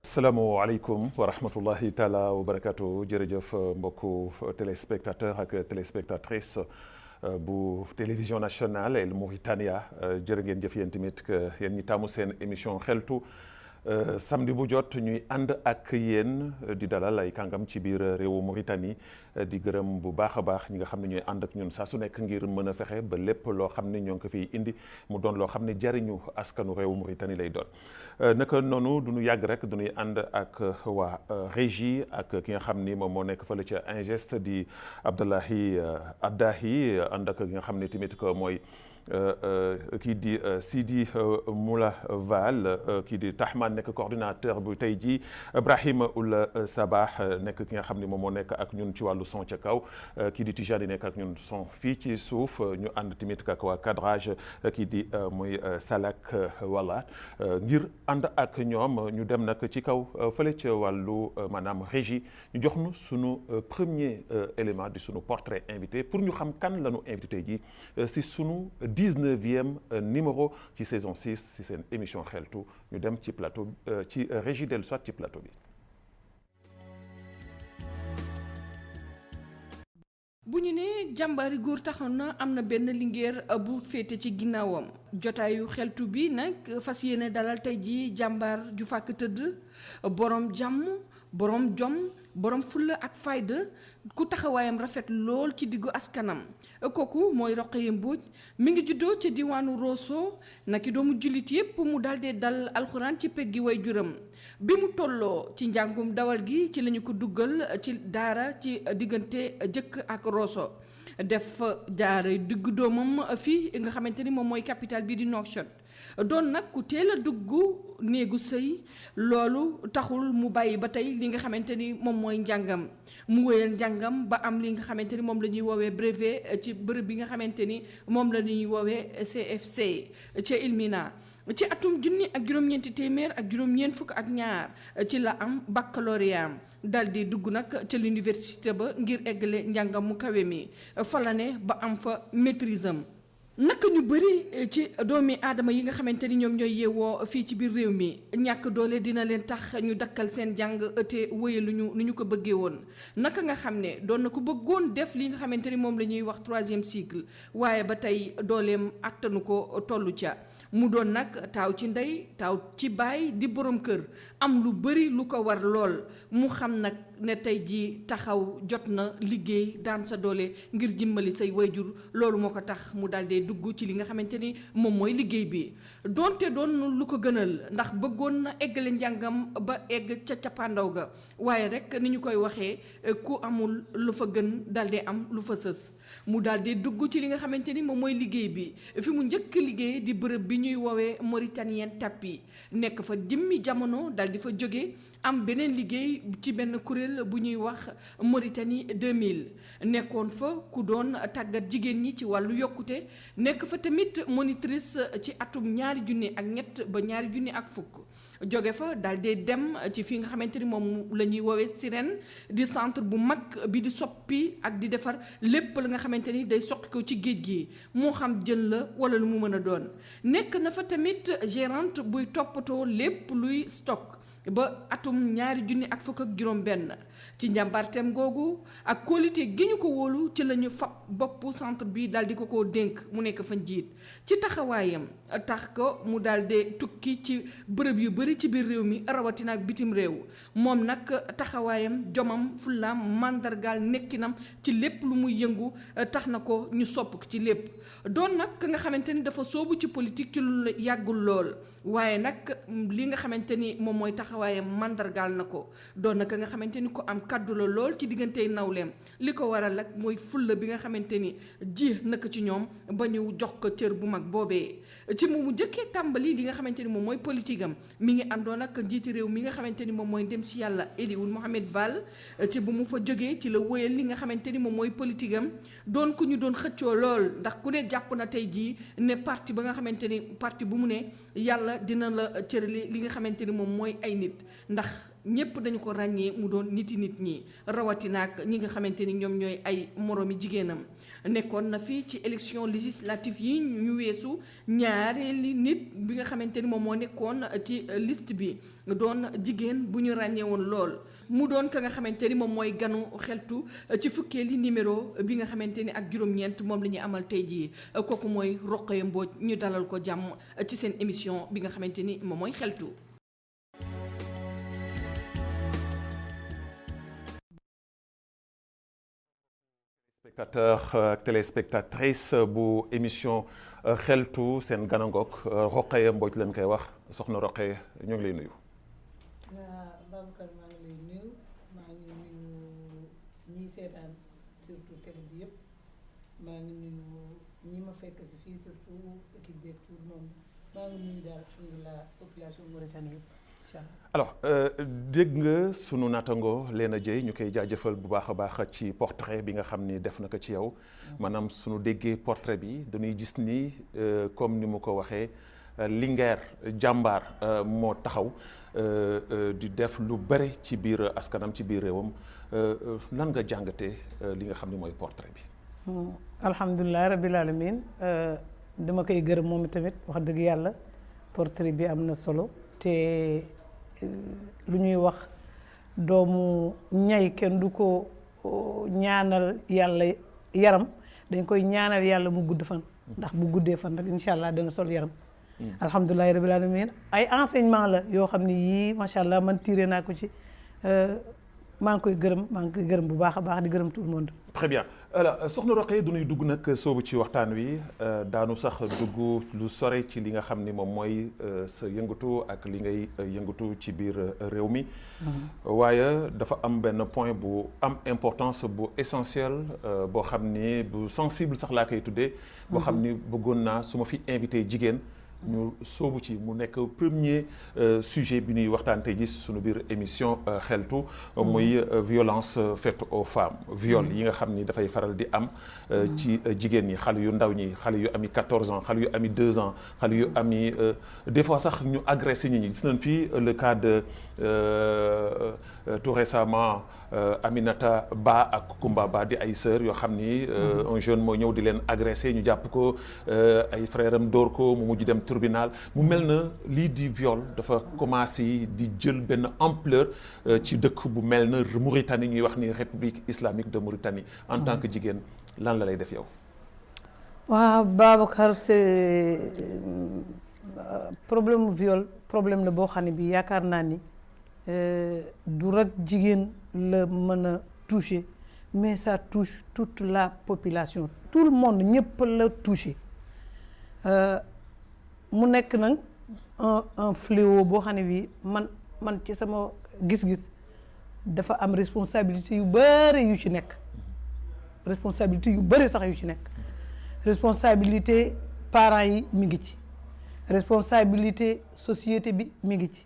salaamaaleykum wa rahmatullahi taala wa barakatu jërëjëf mbokku téléspectateur ak téléspectatrice bu télévision nationale El Mauritania jërë ngeen jëf yéen tamit yéen ñi taamu seen émission xeltu samedi bu jot ñuy ànd ak yéen di dalal ay kàngam ci biir réewu Mauritanie di gërëm bu baax a baax ñi nga xam ne ñooy ànd ak ñun saa su nekk ngir mën a fexe ba lépp loo xam ne ñoo ngi ko fiy indi mu doon loo xam ne jariñu askanu réewu Mauritanie lay doon. naka noonu du ñu yàgg rek du ñuy ànd ak waa régie ak ki nga xam ni moom moo nekk fële ca Ingest di Abdallahi Addahi ànd ak ki nga xam ne tamit que mooy. kii di Sidi Moula Val kii di Tahman nekk coordinateur bu tey jii Ibrahima Oula Sabah nekk ki nga xam ne moom moo nekk ak ñun ci wàllu son ca kaw kii di Tijani nekk ak ñun son fii ci suuf ñu ànd tamit ak waa cadrage kii di muy Salak wala ngir ànd ak ñoom ñu dem nag ci kaw fële ca wàllu maanaam régie ñu jox nu sunu premier élément di sunu portrait invité pour ñu xam kan la ñu invité ji si sunu 19e numéro ci saison 6 ci seen émission xeltu ñu dem ci plateau ci régie dellu soit ci plateau bi. bu ñu nee jàmbaari góor taxaw na am na benn lingeer bu féete ci ginnaawam jotaayu xeltu bi nag fas yéene dalal tey jii jàmbaar ju fàkk tëdd borom jàmm borom jom borom fulla ak fayda ku taxawaayam rafet lool ci diggu askanam kooku mooy Rokhaya Mbodj mi ngi juddoo ci diwaanu Rosso naki doomu jullit yépp mu daldi dal alxuraan ci peggi way juram bi mu tolloo ci njàngum dawal gi ci lañu ko duggal ci daara ci diggante jëkk ak Rosso def daara diggu doomam fii nga xamante ni moom mooy capitale bi di Nouakchott doon nag ku teel a dugg néegu sëy loolu taxul mu bàyyi ba tey li nga xamante ni moom mooy njàngam mu wéyal njàngam ba am li nga xamante ni moom la ñuy woowee brevet ci bërëb bi nga xamante ni moom la ñuy woowee CFC ca Ilmina ci atum junni ak juróom-ñeenti téeméer ak juróom-ñeent fukk ak ñaar ci la am baccalauréat dal di dugg nag ca l'université ba ngir eggale njàngam mu kawe mi fa la ne ba am fa maîtrise am naka ñu bëri ci doomi aadama yi nga xamante ni ñoom ñooy yeewoo fii ci biir réew mi ñàkk doole dina leen tax ñu dakkal seen jàng te wéyaluñu ni ñu ko bëggee woon naka nga xam ne doon na ko bëggoon def li nga xamante ni moom la ñuy wax 3e cycle waaye ba tey dooleem attanu ko tollu ca mu doon nag taaw ci ndey taaw ci baay di borom kër am lu bëri lu ko war lool mu xam nag ne tey jii taxaw jot na liggéey daan sa doole ngir jëmmali say wayjur loolu moo ko tax mu daldi dugg ci li nga xamante ni moom mooy liggéey bi donte doon lu ko gënal ndax bëggoon na eggale njàngam ba egg ca cappaandaw ga waaye rek ni ñu koy waxee ku amul lu fa gën daldi am lu fa sës mu daldi dugg ci li nga xamante ni moom mooy liggéey bi fi mu njëkk liggéey di bërëb bi ñuy woowee Mauritanien Tapi nekk fa dimmi jamono daldi fa jóge am beneen liggéey ci benn kuréel bu ñuy wax Mauritanie 2000 nekkoon fa ku doon tàggat jigéen ñi ci wàllu yokkute nekk fa tamit monitrice ci atum 2001 ba 2004 jóge fa daal di dem ci fi nga xamante ni moom la ñuy woowee Sirène di centre bu mag bi di soppi ak di defar lépp la nga xamante ni day soqi ko ci géej gi moo xam jën la wala lu mu mën a doon nekk na fa tamit gérante buy toppatoo lépp luy stock ba atum 2017 ci njàmbaarteem googu ak qualité gi ñu ko wóolu ci la ñu fab boppu centre bi daal di ko dénk mu nekk fa njiit ci taxawaayam tax ko mu daal di tukki ci bërëb yu bari ci biir réew mi rawatina ak bitim réew moom nag taxawaayam jomam fullaam màndargaal nekkinam ci lépp lu muy yëngu tax na ko ñu sopp ci lépp doon nag nga xamante ni dafa soobu ci politique ci lu yàggul lool waaye nag li nga xamante ni moom mooy taxawaayam màndargaal na ko doon nag nga xamante ni ko am kaddu la lool ci diggantey nawleem li ko waral ak mooy fulla bi nga xamante ni ji naka ci ñoom ba ñu jox ko cër bu mag boobee ci mu jëkkee tàmbali li nga xamante ni moom mooy politique am mi ngi àndoon ak njiiti réew mi nga xamante ni moom mooy dem si yàlla Eliwoul Mohamed Val ci bu mu fa jógee ci la wéyal li nga xamante ni moom mooy politique am doon ku ñu doon xëccoo lool ndax ku ne jàpp na tey jii ne parti ba nga xamante ni parti bu mu ne yàlla dina la cërali li nga xamante ni moom mooy ay nit ndax ñëpp dañu ko ràññee mu doon nit ñi rawatina ak ñi nga xamante ni ñoom ñooy ay moroomi jigéenam nekkoon na fi ci élection législative yi ñu weesu ñaareeli nit bi nga xamante ni moom moo nekkoon ci liste bi doon jigéen bu ñu ràññee woon lool mu doon ka nga xamante ni moom mooy ganu xeltu ci fukkeeli numéro bi nga xamante ni ak juróom-ñeent moom la ñuy amal tey jii kooku mooy Rokhaya Mbodj ñu dalal ko jàmm ci seen émission bi nga xamante ni moom mooy xeltu. Téléspectateur ak téléspectatrice bu émission xeltu seen ganangook Rokhaya Mbodj leen koy wax soxna Rokhaya ñu ngi lay nuyu. Babacar maa ngi lay nuyu maa ngi nuyu ñiy seetaan surtout télé bi yëpp maa ngi nuyu ñi ma fekk si fii surtout équipe beeg tout le monde maa ngi nuyu daal alhamdulilah population Mauritanie yëpp incha allah. alors dégg nga sunu naataango Léna Dieye ñu koy jaajëfal bu baax a baax ci portrait bi nga xam ni def na ko ci yow maanaam sunu déggee portrait bi dañuy gis ni comme ni mu ko waxee Linguère jàmbaar moo taxaw di def lu bëri ci biir askanam ci biir réewam nan nga jàngatee li nga xam ni mooy portrait bi. alhamdulilah rabil alamin dama koy gërëm moom tamit wax dëgg yàlla portrait bi am na solo te lu ñuy wax doomu ñay kenn du ko ñaanal yàlla yaram dañ koy ñaanal yàlla mu gudd fan ndax bu guddee fan rek incha allah dana sol yaram. alhamdulilah rabil alamin ay enseignement la yoo xam ne yii macha allah man tiré naa ko ci maa ngi koy gërëm bu baax a baax di gërëm tout le monde. très bien alors soxna Rokhaya du ñuy dugg nag soobu ci waxtaan wi daanu sax dugg lu sore ci li nga xam ni moom mooy sa yëngatu ak li ngay yëngatu ci biir réew mi. waaye dafa am benn point bu am importance bu essentiel boo xam ni bu sensible sax laa koy tuddee. boo xam ni bëggoon naa su ma fi invité jigéen. ñu soobu ci mu nekk premier sujet bi ñuy waxtaan tey ji suñu biir émission xeltu muy violence faite aux femmes viol yi nga xam ni dafay faral di am ci jigéen ñi xale yu ndaw ñi xale yu ami 14 ans xale yu ami 2 ans xale yu ami des fois sax ñu agressé nit ñi gis nañ fii le cas de tout récemment Aminata Ba ak Kumba Ba di ay sœurs yoo xam ni un jeune moo ñëw di leen agressé ñu jàpp ko ay frère am dóor ko mu mujj dem tribunal mu mel na lii di viol dafa commencé di jël benn ampleur ci dëkk bu mel na Mauritanie ñuy wax ni République islamique de Mauritanie en tant que jigéen lan la lay def yow. waaw Babacar c'est problème viol problème la boo xam ne bi yaakaar naa ni du rek jigéen la mën a toucher mais ça touche toute la population tout le monde ñëpp la toucher mu nekk nag un fléau boo xam ne bi man ci sama gis-gis dafa am responsabilité yu bëri yu ci nekk responsabilité yu bëri sax yu ci nekk responsabilité parents yi mi ngi ci responsabilité société bi mi ngi ci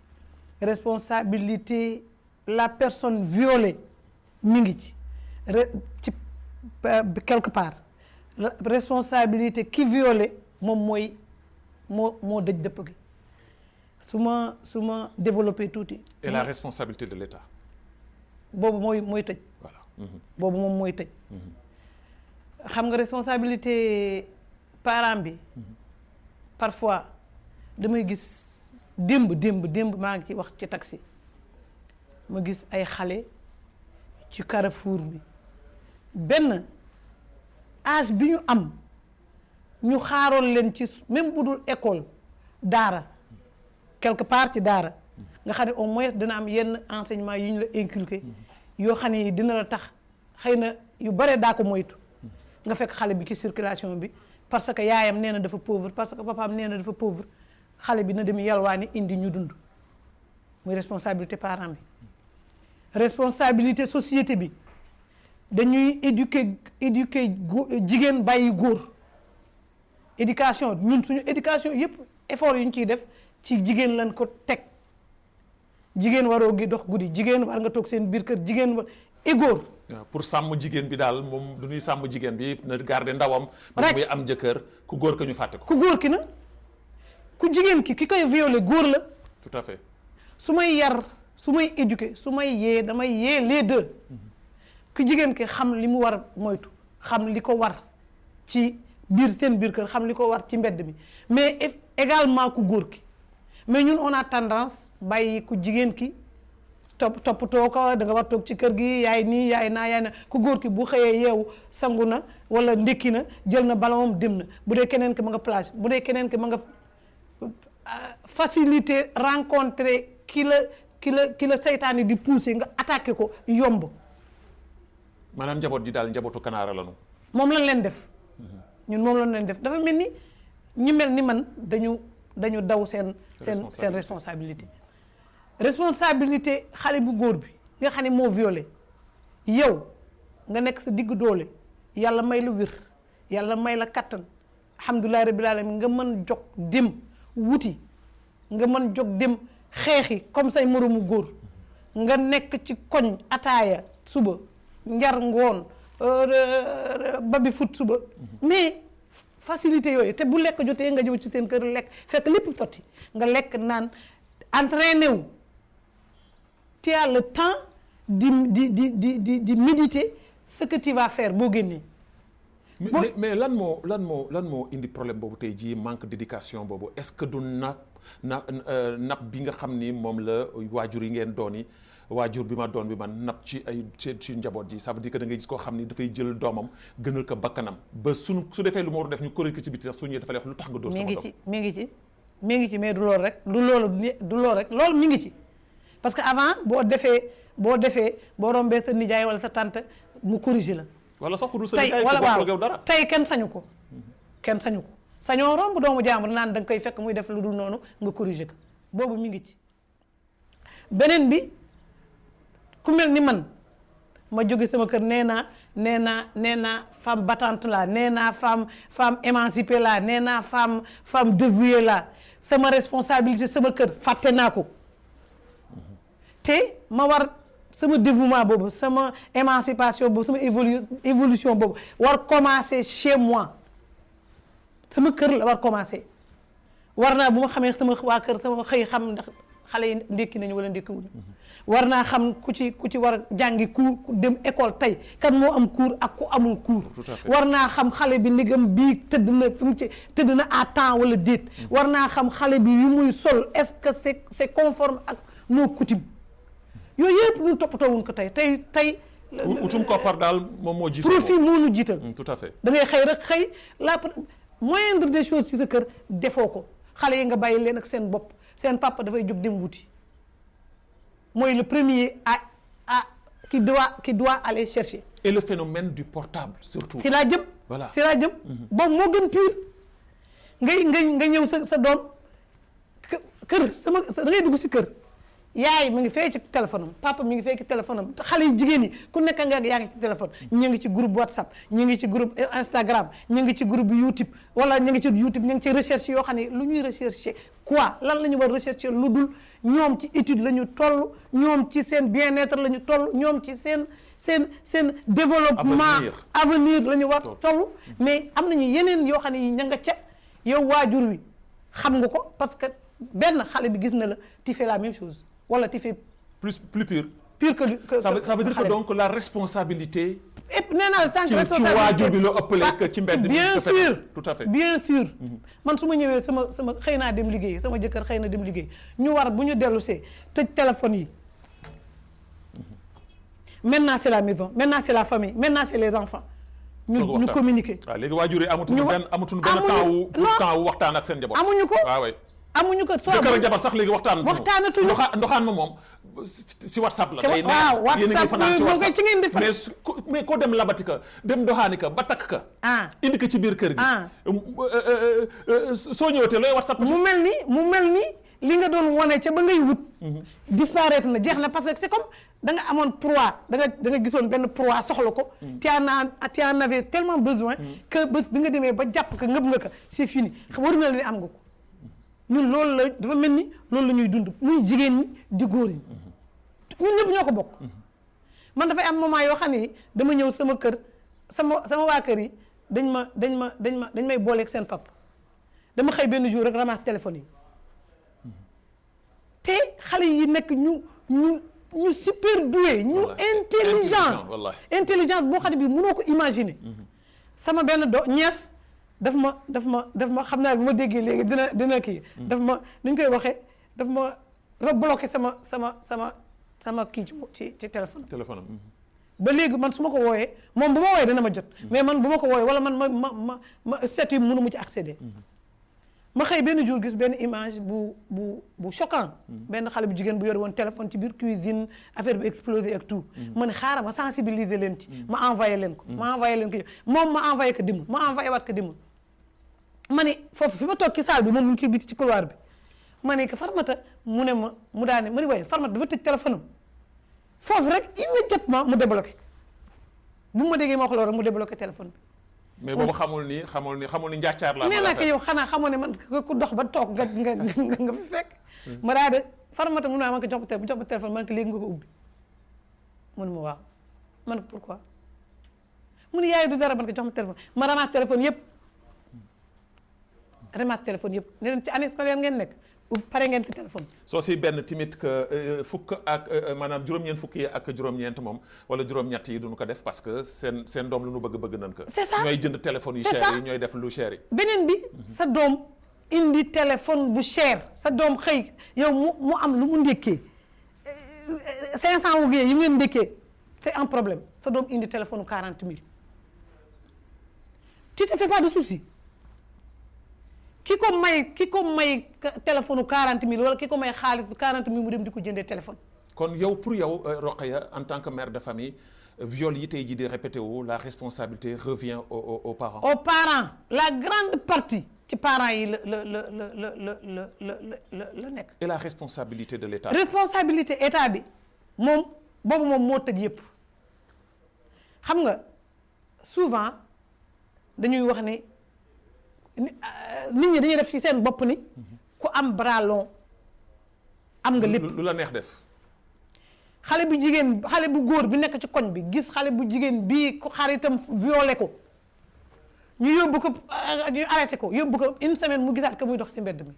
responsabilité la personne violée mi ngi ci quelque part responsabilité qui violé moom mooy moo dëj dëpp gi su ma développé tuuti. et la responsabilité de l'État. boobu mooy tëj. voilà. boobu moom mooy tëj. xam nga responsabilité parent bi. parfois damay gis démb maa ngi ci wax ci taxi ma gis ay xale ci carrefour bi benn âge bi ñu am ñu xaaroon leen ci même bu dul école daara quelque part ci daara nga xam ne au moins dina am yenn enseignement yu ñu la inculqué yoo xam ne dina la tax xëy na yu bare daa ko moytu nga fekk xale bi ci circulation bi parce que yaayam nee na dafa pauvre parce que papaam nee na dafa pauvre xale bi na dem yalwaani indi ñu dund muy responsabilité parent bi responsabilité société bi dañuy éduquer jigéen bàyyi góor éducation ñun suñu éducation yëpp effort yu ñu ciy def ci jigéen lañ ko teg jigéen waroo gi dox guddi jigéen war nga toog seen biir kër jigéen war et góor pour sàmm jigéen bi daal moom du ñuy sàmm jigéen bi na garder ndawam ba muy am jëkkër ku góor ka ñu fàtte ko ku góor ki na ku jigéen ki koy violer góor la tout à fait su may yar su may éduquer su may yee damay yee les deux ku jigéen ki xam li mu war a moytu xam li ko war ci seen biir kër xam li ko war ci mbedd mi mais également ku góor ki mais ñun on a tendance bàyyi ku jigéen ki toppatoo ko da nga war toog ci kër gi yaay nii yaay naa ku góor ki bu xëyee yeewu sangu na wala ndékki na jël na ballon dem na bu dee keneen ki ma nga plage bu dee keneen ki ma nga facilité rencontrer ki la seytaane di pousser nga attaqué ko yomb. maanaam njaboot ji daal njabootu kanaara lanu. moom lañ leen def. ñun moom lañ leen def dafa mel ni ñu mel ni man dañu daw seen responsabilité. responsabilité xale bu góor bi nga xam ne moo violé yow nga nekk sa digg doole yàlla may la wér yàlla may la kattan alhamdulilah rabbil alamin nga mën jog dem wuti nga mën jog dem xeexi comme say moroomu góor nga nekk ci koñ ataaya suba njar ngoon babi fut suba mais facilité yooyu te bu lekk jotee nga ñëw ci seen kër lekk fekk lépp totti nga lekk naan entraîné wu tu as le temps di méditer ce que tu vas faire boo génnee. mais lan moo indi problème boobu tey jii manque d'éducation boobu est-ce que du napp bi nga xam ni moom la waajur yi ngeen doon yi waajur bi ma doon bi man napp ci njaboot ji ça veut dire que da ngay gis koo xam ni dafay jël doomam gënal ko bakkanam ba su defee lu mu war a def ñu corrigé ci biti sax su ñëwee dafa lay wax lu tax nga dóor sama doom. mi ngi ci mais du loolu rek loolu mi ngi ci parce que avant boo defee boo rombee sa nijaay wala sa tante mu corrigé la. wala sax ku dul sa nijaay ko bokk dara tey kenn sañu ko sañoo romb doomu jàmbur naan da nga koy fekk muy def lu dul noonu nga corrigé ko boobu mi ngi ci. beneen bi ku mel ni man ma jóge sama kër nee naa femme battante la nee naa femme émancipée la nee naa femme dévouée la sama responsabilité sama kër fàtte naa ko te ma war sama dévouement boobu sama émancipation boobu sama évolution boobu war commencer chez moi sama kër la war commencer war naa bu ma xamee sama waa kër sama xëy xam ndax xale yi ndékki nañu wala ndékkiwuñu war naa xam ku ci war a jàngi cours dem école tey kan moo am cours ak ku amul cours war naa xam xale bi ndigam bii tëdd na à temps wala déet war naa xam xale bi yu muy sol est-ce que c'est conforme ak nos coutumes yooyu yëpp ñun toppatoowuñ ko tey utum koppar daal moom moo jiital profit moo ñu jiital tout à fait da ngay xëy rek la moindre des choses ci sa kër defoo ko xale yi nga bàyyi leen ak seen bopp seen papa dafay jóg dem wuti mooy le premier qui doit aller chercher. et le phénomène du portable surtout. si laa jëm. voilà si laa jëm. boobu moo gën pire nga ñëw sa doom kër da ngay dugg si kër yaay mi ngi fee ci téléphone am papa mi ngi fee ci téléphone am xale yu jigéen ñi ku nekk yaa ngi ci téléphone ñu ngi ci groupe WhatsApp ñu ngi ci groupe Instagram ñu ngi ci groupe YouTube wala ñu ngi ci YouTube ñu ngi ci recherche yoo xam ne lu ñuy rechercher quoi lan la ñu war rechercher lu dul ñoom ci étude la ñu toll ñoom ci seen bien-être la ñu toll ñoom ci seen développement avenir la ñu war toll mais am nañu yeneen yoo xam ne yi ña nga ca yow waajur wi xam nga ko parce que benn xale bi gis na la tu fais la même chose wala tu fais plus pur que ça veut dire que donc la responsabilité et nee naa sànq ci waajur bi loo ëppale que ci mbedd bien sûr tout à fait bien sûr man su ma ñëwee sama xëy naa dem liggéey sama jëkkër xëy na dem liggéey ñu war bu ñu dellu see tëj téléphone yi maintenant c'est la maison maintenant c'est la famille maintenant c'est les enfants ñu communiquer waaw léegi waajur yi amatuñu benn temps wu waxtaan ak seen njaboot amuñu ko waaw amuñu ko jëkkër ak jabar sax léegi waxtaanatuñu ndoxaan ma moom si WhatsApp la day neex yéen a ngi fanaan ci WhatsApp mais koo dem labati ka dem doxaani ka ba takk ka indi ko ci biir kër gi soo ñëwatee looy WhatsApp mu mel ni li nga doon wane ca ba ngay wut disparaître na jeex na parce que c'est comme da nga amoon proie da nga gisoon benn proie soxla ko tu en avais tellement besoin que bés bi nga demee ba jàpp ka ngëb nga ko c'est fini war na la ne am nga ko ñun loolu la dafa mel ni loolu la ñuy dund muy jigéen ñi di góor ñi ñun ñëpp ñoo ko bokk man dafay am moment yoo xam ne dama ñëw sama kër sama waa kër yi dañ may booleeg seen pap dama xëy benn jour rek ramasse téléphone yi te xale yi nekk ñu ñu super doué ñu intelligent intelligence boo xam ne bii mënoo ko imaginer sama benn ñees daf ma xam naa bu ma déggee léegi dina kii daf ma nu ñu koy waxee daf ma rebloqué sama kii ci téléphone ba léegi man su ma ko wooyee moom bu ma wooyee dana ma jot mais man bu ma ko wooyee wala man ma statut mënu mu ci accéder ma xëy benn jour gis benn image bu choquant benn xale bu jigéen bu yor woon téléphone ci biir cuisine affaire bi explosé ak tout ma ne xaaral ma sensibiliser leen ci ma envoyé leen ko moom ma envoyé ko dimb ma envoyé waat ko dimb ma ne foofu fi ma toog ci salle bi moom mu ngi biti ci couloir bi ma ne ko Farmata mu ne ma mu daane ma ne waaye Farmata dafa tëj téléphone am foofu rek immédiatement mu débloqué bu ma déggee ma wax loolu rek mu débloqué téléphone bi mais boobu xamul ni njàccaar laa nee naa ko yow xanaa xamoo ne man ku dox ba toog nga fi fekk ma daa de Farmata mun naa man ko jox ma téléphone man ko léegi nga ko ubbi mu ne ma waaw man ko pourquoi mu ne yaay du dara man ko jox ma téléphone ma ramasse téléphone yëpp ne leen ci année scolaire ngeen nekk pare ngeen ci téléphone soo si benn timit que fukk ak maanaam juróom-ñeent fukk yi ak juróom-ñeent moom wala juróom-ñett yi duñu ko def parce que seen doom lu nu bëgg nañ ko c'est ça ñooy jënd téléphone yu cher yi ñooy def lu cher yi beneen bi sa doom indi téléphone bu cher sa doom xëy yow mu am lu mu ndékkee 500 wugee yi ngeen ndékkee c'est un problème sa doom indi téléphone 40 000 tu te fais pas de souci ki ko may téléphone 40 000 wala ki ko may xaalis 40 000 mu dem di ko jëndee téléphone. kon yow pour yow Rokhaya en tant que mère de famille viol yi tey jii di répété wu la responsabilité revient aux parents. Aux parents la grande partie ci parents yi la nekk. et la responsabilité de l'État. responsabilité état bi moom moo tëj yëpp xam nga souvent dañuy wax ne. nit ñi dañuy def ci seen bopp ni ku am bras long am nga lépp lu la neex def xale bu góor bi nekk ci koñ bi gis xale bu jigéen bii ko xaritam violé ko ñu yóbbu ko ñu arrêté ko yóbbu ko une semaine mu gisaat ko muy dox ci mbedd mi.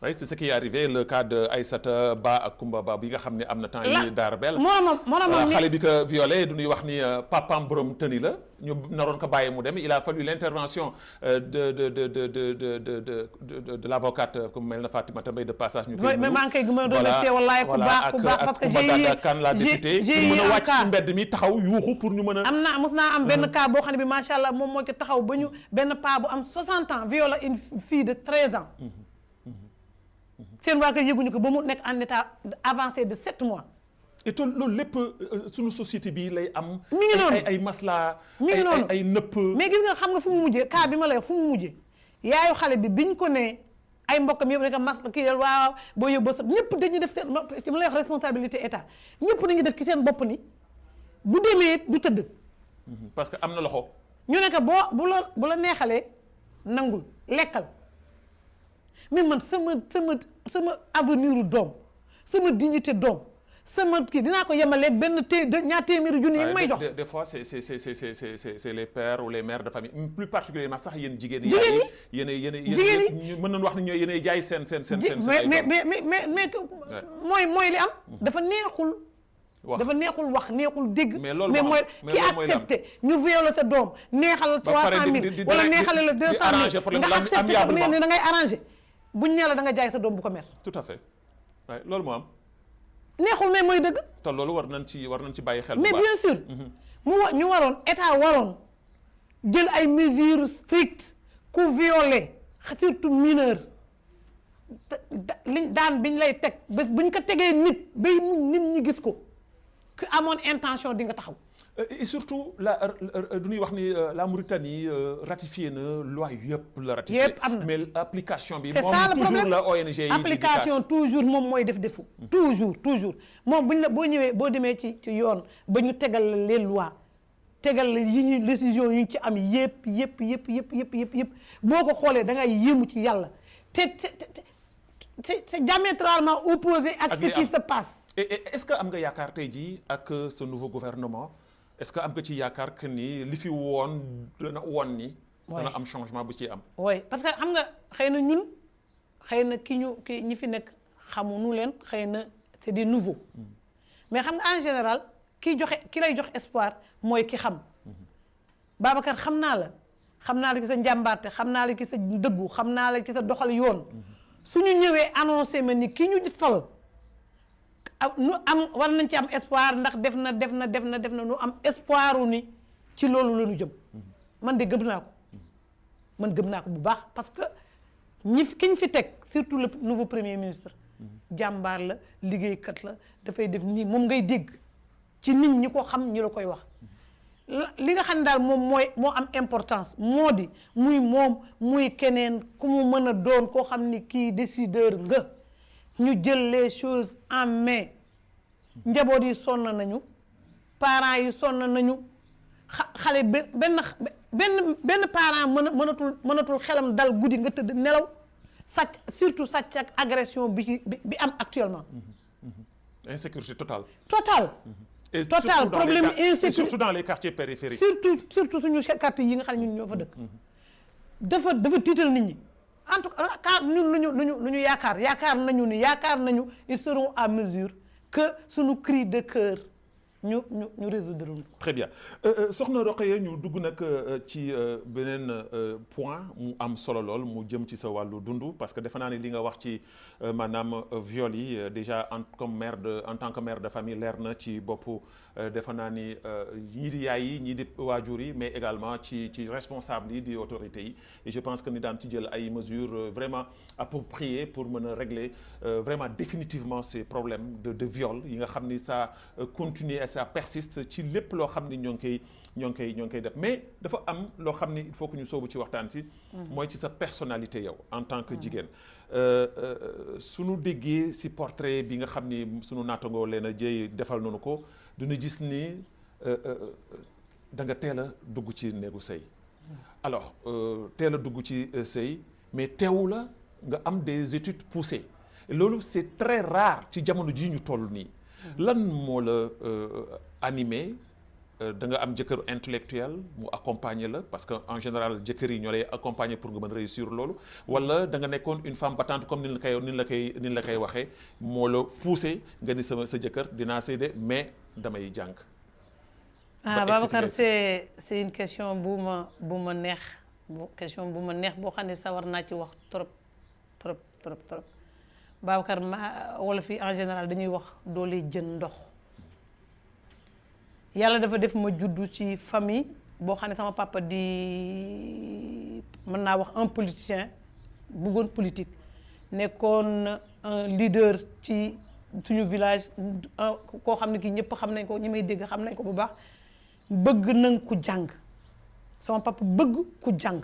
oui c'est ce qui est arrivé le cas de Aïssata Ba ak Kumba Ba bi nga xam ne am na temps yi Daara Bel moom xale bi ko violé du ñuy wax ni papaam borom tëni la ñu naroon ko bàyyi mu dem il a fallu l'intervention de l'avocate comme mel na Fatimata Mbaye de passage ñu koy mais maa ngi koy gën a doon remercier wallaay ku baax parce que Kumba Dada Kane la députée pour mën a wàcc ci mbedd mi taxaw yuuxu pour ñu mën a mos naa am benn cas boo xam ne bi macha allah moom moo ci taxaw ba ñu benn paa bu am 60 ans violé une fille de 13 ans seen waa kër yëguñu ko ba mu nekk en état avancé de 7 mois. et te loolu lépp suñu société bi lay am. mi ngi noonu ay masla mi ngi noonu ay nëpp. mais gis nga xam nga fu mu mujjee cas bi ma lay wax fu mu mujjee yaayu xale bi biñ ko ne ay mbokkam yëpp rek mas kii waaw boo yóbboo sa ñëpp dañuy def seen ci ma lay wax responsabilité état ñëpp dañuy def ci seen bopp ni bu demee du tëdd. parce que am na loxo. ñu ne que bu la neexalee nangul lekkal. mais man sama avenir doom sama dignité doom sama kii dinaa ko yemaleeg benn ñaar téeméeri junni yi may jox. des fois c'est les pères ou les mères de famille plus particulièrement sax yéen jigéen ñi. jigéen ñi mën nañu wax ni ñooy yéenay jaay seen. mais mooy li am. dafa neexul. wax neexul dégg. mais loolu mooy ki accepté ñu violé sa doom neexal la 300 000 wala neexal la 200 000 nga accepté ko ne da ngay arrangé. buñ nee la da nga jaay sa doom bu ko mer. tout à fait waaye loolu moo am. neexul mais mooy dëgg. te loolu war nañ ci bàyyi xel bu baax mais bien sûr. ñu waroon état waroon jël ay mesures strictes ku violé surtout mineur liñ daan biñ lay teg bés buñ ko tegee nit bay nit ñi gis ko ku amoon intention di nga taxaw. et surtout du ñuy wax ni la Mauritanie ratifié na loi yëpp la ratifié. yëpp am na mais application bi. c'est moom ça le toujours problème la ONG yi application toujours moom mooy def défaut. toujours moom buñ la boo ñëwee boo demee ci yoon ba ñu tegal la les lois tegal la yi ñu décision yu ñu ci am yëpp boo ko xoolee da ngay yéemu ci yàlla c'est diamétralement opposé ak ce qui se passe. et est-ce que am nga yaakaar tey jii ak ce nouveau gouvernement. est-ce que am nga ci yaakaar que ni li fi woon dana woon ni. dana am changement bu ciy am. oui parce que xam nga xëy na ñun xëy na ñi fi nekk xamuñu leen xëy na c'est des nouveaux. mais xam nga en général ki lay jox espoir mooy ki xam. Babacar xam naa la ci sa njàmbaarte xam naa la ci sa dëggu xam naa la ci sa doxal yoon. suñu ñëwee annoncé ma ni ki ñu fal nu am war nañ ci am espoir ndax def na nu am espoiru ni ci loolu la ñu jëm. man de gëm naa ko bu baax parce que ki ñu fi teg surtout le nouveau premier ministre. jàmbaar la liggéeykat la dafay def nii moom ngay dégg ci nit ñi ko xam ñi la koy wax. li nga xam ne daal moom moo am importance moo di muy moom muy keneen ku mu mën a doon koo xam ni kii décideur nga ñu jël les choses en main njaboot yi sonn nañu parents yi sonn nañu xale benn parent mënatul xelam dal guddi nga tëdd nelaw surtout sàcc ak agression bi am actuellement. Insécurité totale. Et total problème insécurité surtout dans les quartiers périphériques. surtout suñu quartier yi nga xam ne ñun ñoo fa dëkk. dafa tiital nit ñi en tout cas ñun lu ñu yaakaar nañu ils seront à mesure que suñu cri de cœur ñu résoudre. Très bien soxna Rokhaya ñu dugg nag ci beneen point mu am solo lool mu jëm ci sa wàllu dund parce que defe naa ne li nga wax ci maanaam viol yi déjà en tant que mère de famille leer na ci boppu defe naa ni ñii di yaay yi ñii di waajur yi mais également ci responsable yi di autorités yi et je pense que ni daan ci jël ay mesures vraiment appropriées pour mën a régler vraiment définitivement ces problèmes de viol yi nga xam ni ça continue et ça persiste ci lépp loo xam ni ñoo ngi koy def mais dafa am loo xam ni il faut que ñu soobu ci waxtaan si mooy ci sa personnalité yow en tant que jigéen suñu déggee si portrait bi nga xam ni suñu naatangoo leen a jëy defal nañu ko dina gis ni da nga teel a dugg ci néegu sëy alors teel a dugg ci sëy mais teewu la nga am des études poussées loolu c'est très rare ci jamono ji ñu toll nii lan moo la animé da nga am jëkkër intellectuel mu accompagner la parce que en général jëkkër yi ñoo lay accompagner pour nga mën réussir loolu wala da nga nekkoon une femme battante comme ni la koy waxee moo la poussé nga ni sa jëkkër dinaa sëy de mais damay jàng. Babacar c'est une question bu ma neex boo xam ne sawar naa ci wax trop Babacar wala fii en général dañuy wax doole jën ndox. yàlla dafa def ma juddu ci famille boo xam ne sama papa di mën naa wax un politicien bëggoon politique nekkoon un leader ci suñu village koo xam ne kii ñëpp xam nañ ko ñi may dégg xam nañ ko bu baax bëgg nañ ku jàng sama papa bëgg ku jàng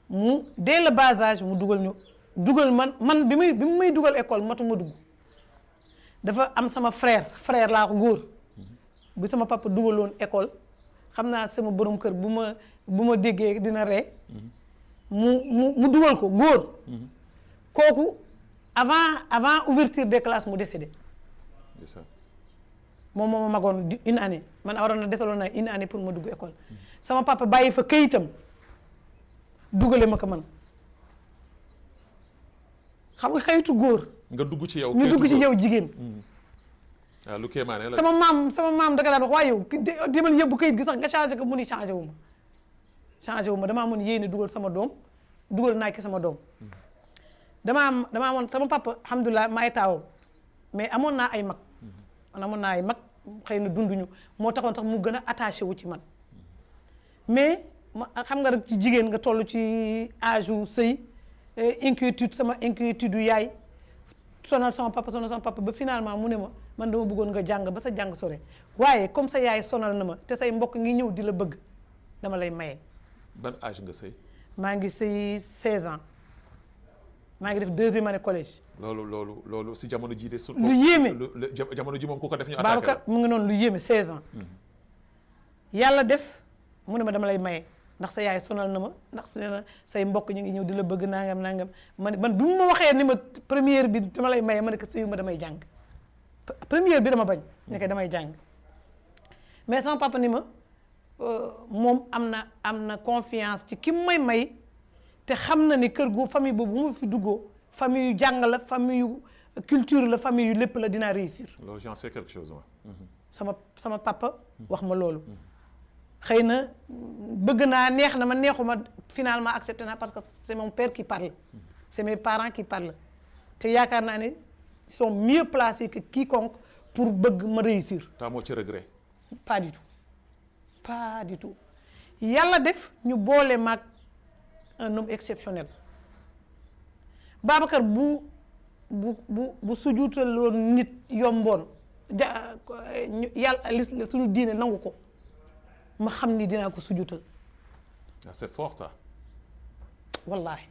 mu dès le bas âge mu dugal man bi mu may dugal école matuma dugg dafa am sama frère laa ko góor bu sama papa dugaloon école xam naa sama borom kër bu ma déggee dina ree mu dugal ko góor kooku avant ouverture des classes mu décédé moom moo ma magoon une année man waroon na desaloon na une année pour ma dugg école sama papa bàyyi fa kayitam dugale ma ko man xam nga kayitu góor nga dugg ci yow ñu dugg ci yow jigéen waaw lu kéemaane la sama maam da nga daan wax waaye yow demal yóbbu kayit gi sax nga changé ko mu ni changé wu ma damaa amoon yéene dugal sama doom dugal naa ki sama doom damaa amoon sama papa alhamdulilah maay taawam mais amoon naa ay mag xëy na dunduñu moo taxoon sax mu gën a attaché wu ci man mais xam nga rek ci jigéen nga toll ci âge wu sëy sama inquiétude yu yaay sonal sama papa ba finalement mu ne ma man dama bëggoon nga jàng ba sa jàng sore waaye comme sa yaay sonal na ma te say mbokk ngi ñëw di la bëgg dama lay maye. ban âge nga sëy? maa ngi sëy 16 ans maa ngi def 2e année collège. loolu si jamono jii de. surtout lu yéeme jamono ji moom ku ko def ñu attaqué Babacar mu ngi noonu lu yéeme 16 ans. yàlla def mu ne ma dama lay maye ndax sa yaay sonal na ma ndax say mbokk ñu ngi ñëw di la bëgg nangam man bi mu ma waxee ni ma première bi dama lay maye ma ne ko sëyu ma damay jàng. première bi dama bañ nekk damay jàng mais sama papa ni ma moom am na confiance ci ki may te xam na ni kër gu famille boobu bu ma fi duggoo famille yu jàng la famille yu culture la famille yu lépp la dinaa réussir. loolu j'en sais quelque chose ouais. sama papa wax ma loolu. xëy na bëgg naa neex na ma neexuma finalement accepté naa parce que c'est mon père qui parle. c'est mes parents qui parlent. te yaakaar naa ne ils sont mieux placés que quiconque pour bëgg ma réussir. moo ci regret. pas du tout yàlla def ñu boole maag un homme exceptionnel Babacar bu sujuutaloon nit yomboon yàlla suñu diine nangu ko ma xam ni dinaa ko sujuutal. ah c'est fort ça. wallahi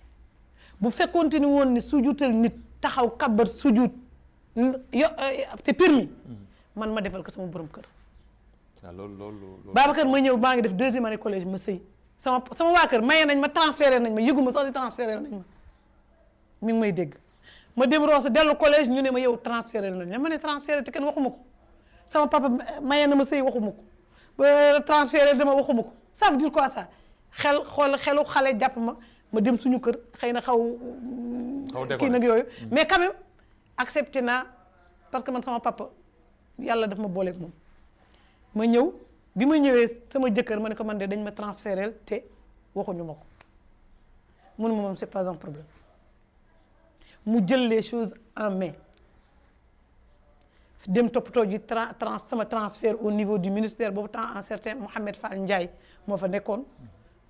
bu fekkoonte ni woon ni sujuutal nit taxaw kabar sujuut te permis man ma defal ko sama borom kër. waaw loolu. Babacar ma ñëw maa ngi def 2e année collège ma sëy sama waa kër maye nañ ma transféré nañ ma yëguma sax di transféré nañ ma mi ngi may dégg ma dem Rosso dellu collège ñu ne ma yow transféré nañ ma ne transféré te kenn waxuma ko sama papa maye na ma sëy waxuma ko ba transféré dama waxuma ko ça veut dire quoi ça xelu xale jàpp ma dem suñu kër xëy na xaw kii nag yooyu mais quand même accepté naa parce que man sama papa yàlla daf ma booleeg moom ma ñëw bi ma ñëwee sama jëkkër ma ne ko man de dañ ma transféré te waxuñu ma ko mun ma moom c'est pas un problème mu jël les choses en main dem toppatoo ji sama transfert au niveau du ministère boobu temps un certain Mohamed Fall Ndiaye moo fa nekkoon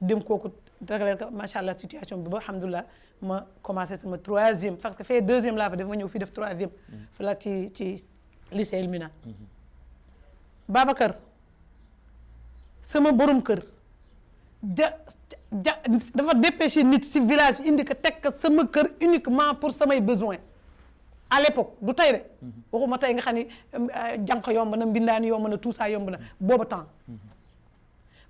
dem kooku réglé ko macha allah situation bi ba alhamdulilah ma commencé sama 3e parce que fee 2e laa fa def ma ñëw fii def 3e fa la ci lycée Elmina Babacar sama borom kër dafa dépêché nit ci village indi ko teg ko sama kër uniquement pour samay besoins à l'époque du tey de waxuma tey nga xam ni jànq yomb na mbindaan yomb na tout ça yomb na booba temps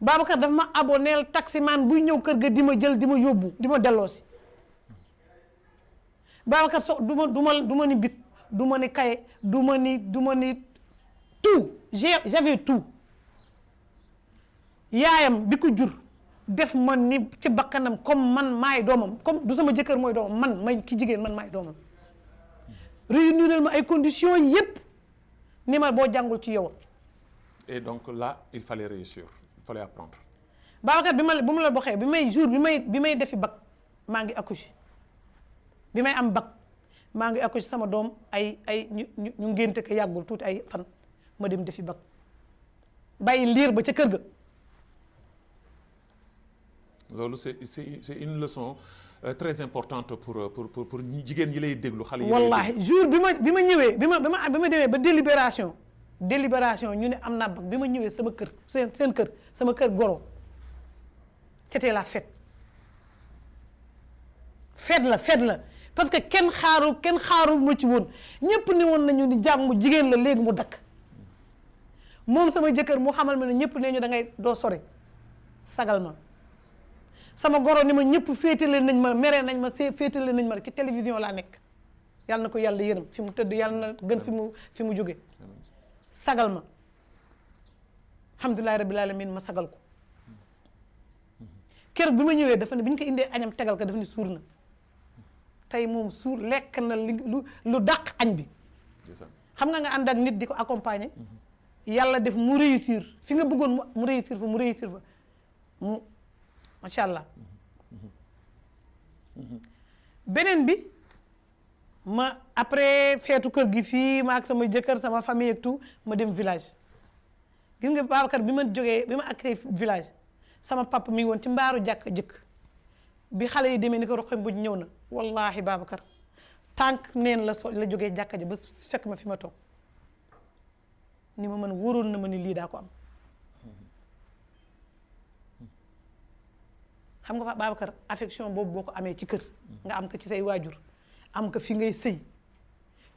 Babacar dafa ma aboneel taximan buy ñëw kër ga di ma jël di ma yóbbu di ma delloosi Babacar du ma ni bic du ma ni kaye du ma ni tout j'avais tout yaayam bi ko jur def ma ni ci bakkanam comme man maay doomam comme du sama jëkkër mooy doomam man may ki jigéen man maay doomam réunir ma ay conditions yépp ni ma boo jàngul ci yow. Et donc là il fallait réussir il fallait apprendre. Babacar bu ma la boxee bi may defi bac maa ngi accouché bi may am bac maa ngi accouché sama doom ay ñu ngénte ko yàggul tuuti ay fan ma dem defi bac bàyyi liir ba ca kër ga. loolu c'est une leçon très importante pour jigéen ñi lay déglu xale yi. wallahi jour bi ma ñëwee bi ma demee ba délibération ñu ne am naa bac bi ma ñëwee sama kër seen kër sama kër goro c'était la fête la parce que kenn xaaru ma ci woon ñëpp ni woon nañu ni jàmm jigéen la léegi mu dakk moom sama jëkkër mu xamal ma ne ñëpp nee ñu da ngay doo sori sagal ma sama goro ni ma ñëpp féetale nañ ma mere nañ ma féetale nañ ma ci télévision laa nekk yàlla na ko yàlla yërëm fi mu tëdd yàlla na gën fi mu jóge sagal ma alhamdulillahi rabbil alamin ma sagal ko keroog bi ma ñëwee dafa ne bi ñu ko indee añam tegal ko dafa ne suur na tey moom suur lekk na lu dàq añ bi xam nga ànd ak nit di ko accompagner yàlla def mu réussir fi nga bëggoon mu réussir fa mu macha allah beneen bi ma après feetu kër gi fii ma ak sama jëkkër sama famille ak tout ma dem village gis nga Babacar bi ma accès village sama papa mi ngi woon ci mbaaru jëkk bi xale yi demee ni ko roqe mbuj ñëw na wallahi Babacar tànk neen la jógee jàkka ja ba fekk ma fi ma toog ni ma mën wóoroon na ma ni lii daa ko am xam nga fa Babacar affection boobu boo ko amee ci kër nga am ko ci say waajur am ko fi ngay sëy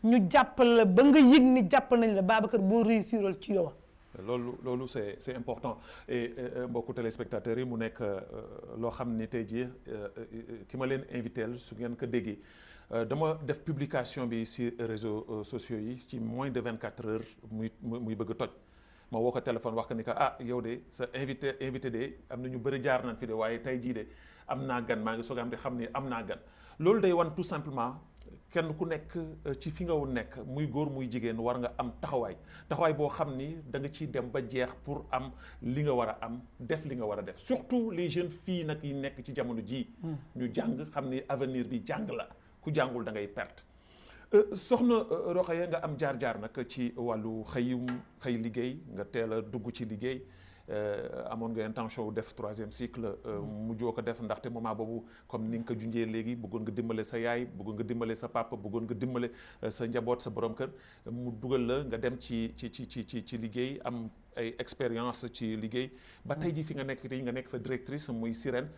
ñu jàppal la ba nga yëg ni jàpp nañ la Babacar boo réussiral ci yow. loolu c'est important et mbokku téléspectateurs yi mu nekk loo xam ni tey jii ki ma leen inviteel su ngeen ko déggee dama def publication bi ci réseaux sociaux yi ci moins de 24 heures muy bëgg a toj ma woo ko téléphone wax ko ni que yow de sa invité de am na ñu bëri jaar nañ fi de waaye tey jii de am naa gan maa ngi soog am di xam ni am naa gan loolu day wan tout simplement kenn ku nekk ci fi nga nekk muy góor muy jigéen war nga am taxawaay boo xam ni da nga ciy dem ba jeex pour am li nga war a am def li nga war a def surtout les jeunes filles nag yi nekk ci jamono ji ñu jàng xam ni avenir bi jàng la ku jàngul da ngay perte. soxna Rokhaya nga am jaar-jaar nag ci wàllu xëy liggéey nga teel a dugg ci liggéey. amoon nga intention def 3e cycle mujjoo ko def ndaxte moment boobu comme ni nga ko junjee léegi bëggoon nga dimbale sa yaay bëggoon nga dimbale sa papa bëggoon nga dimbale sa njaboot sa borom kër mu dugal la nga dem ci liggéey am ay expérience ci liggéey ba tey ji fi nga nekk fi tey nga nekk fa directrice muy Sirène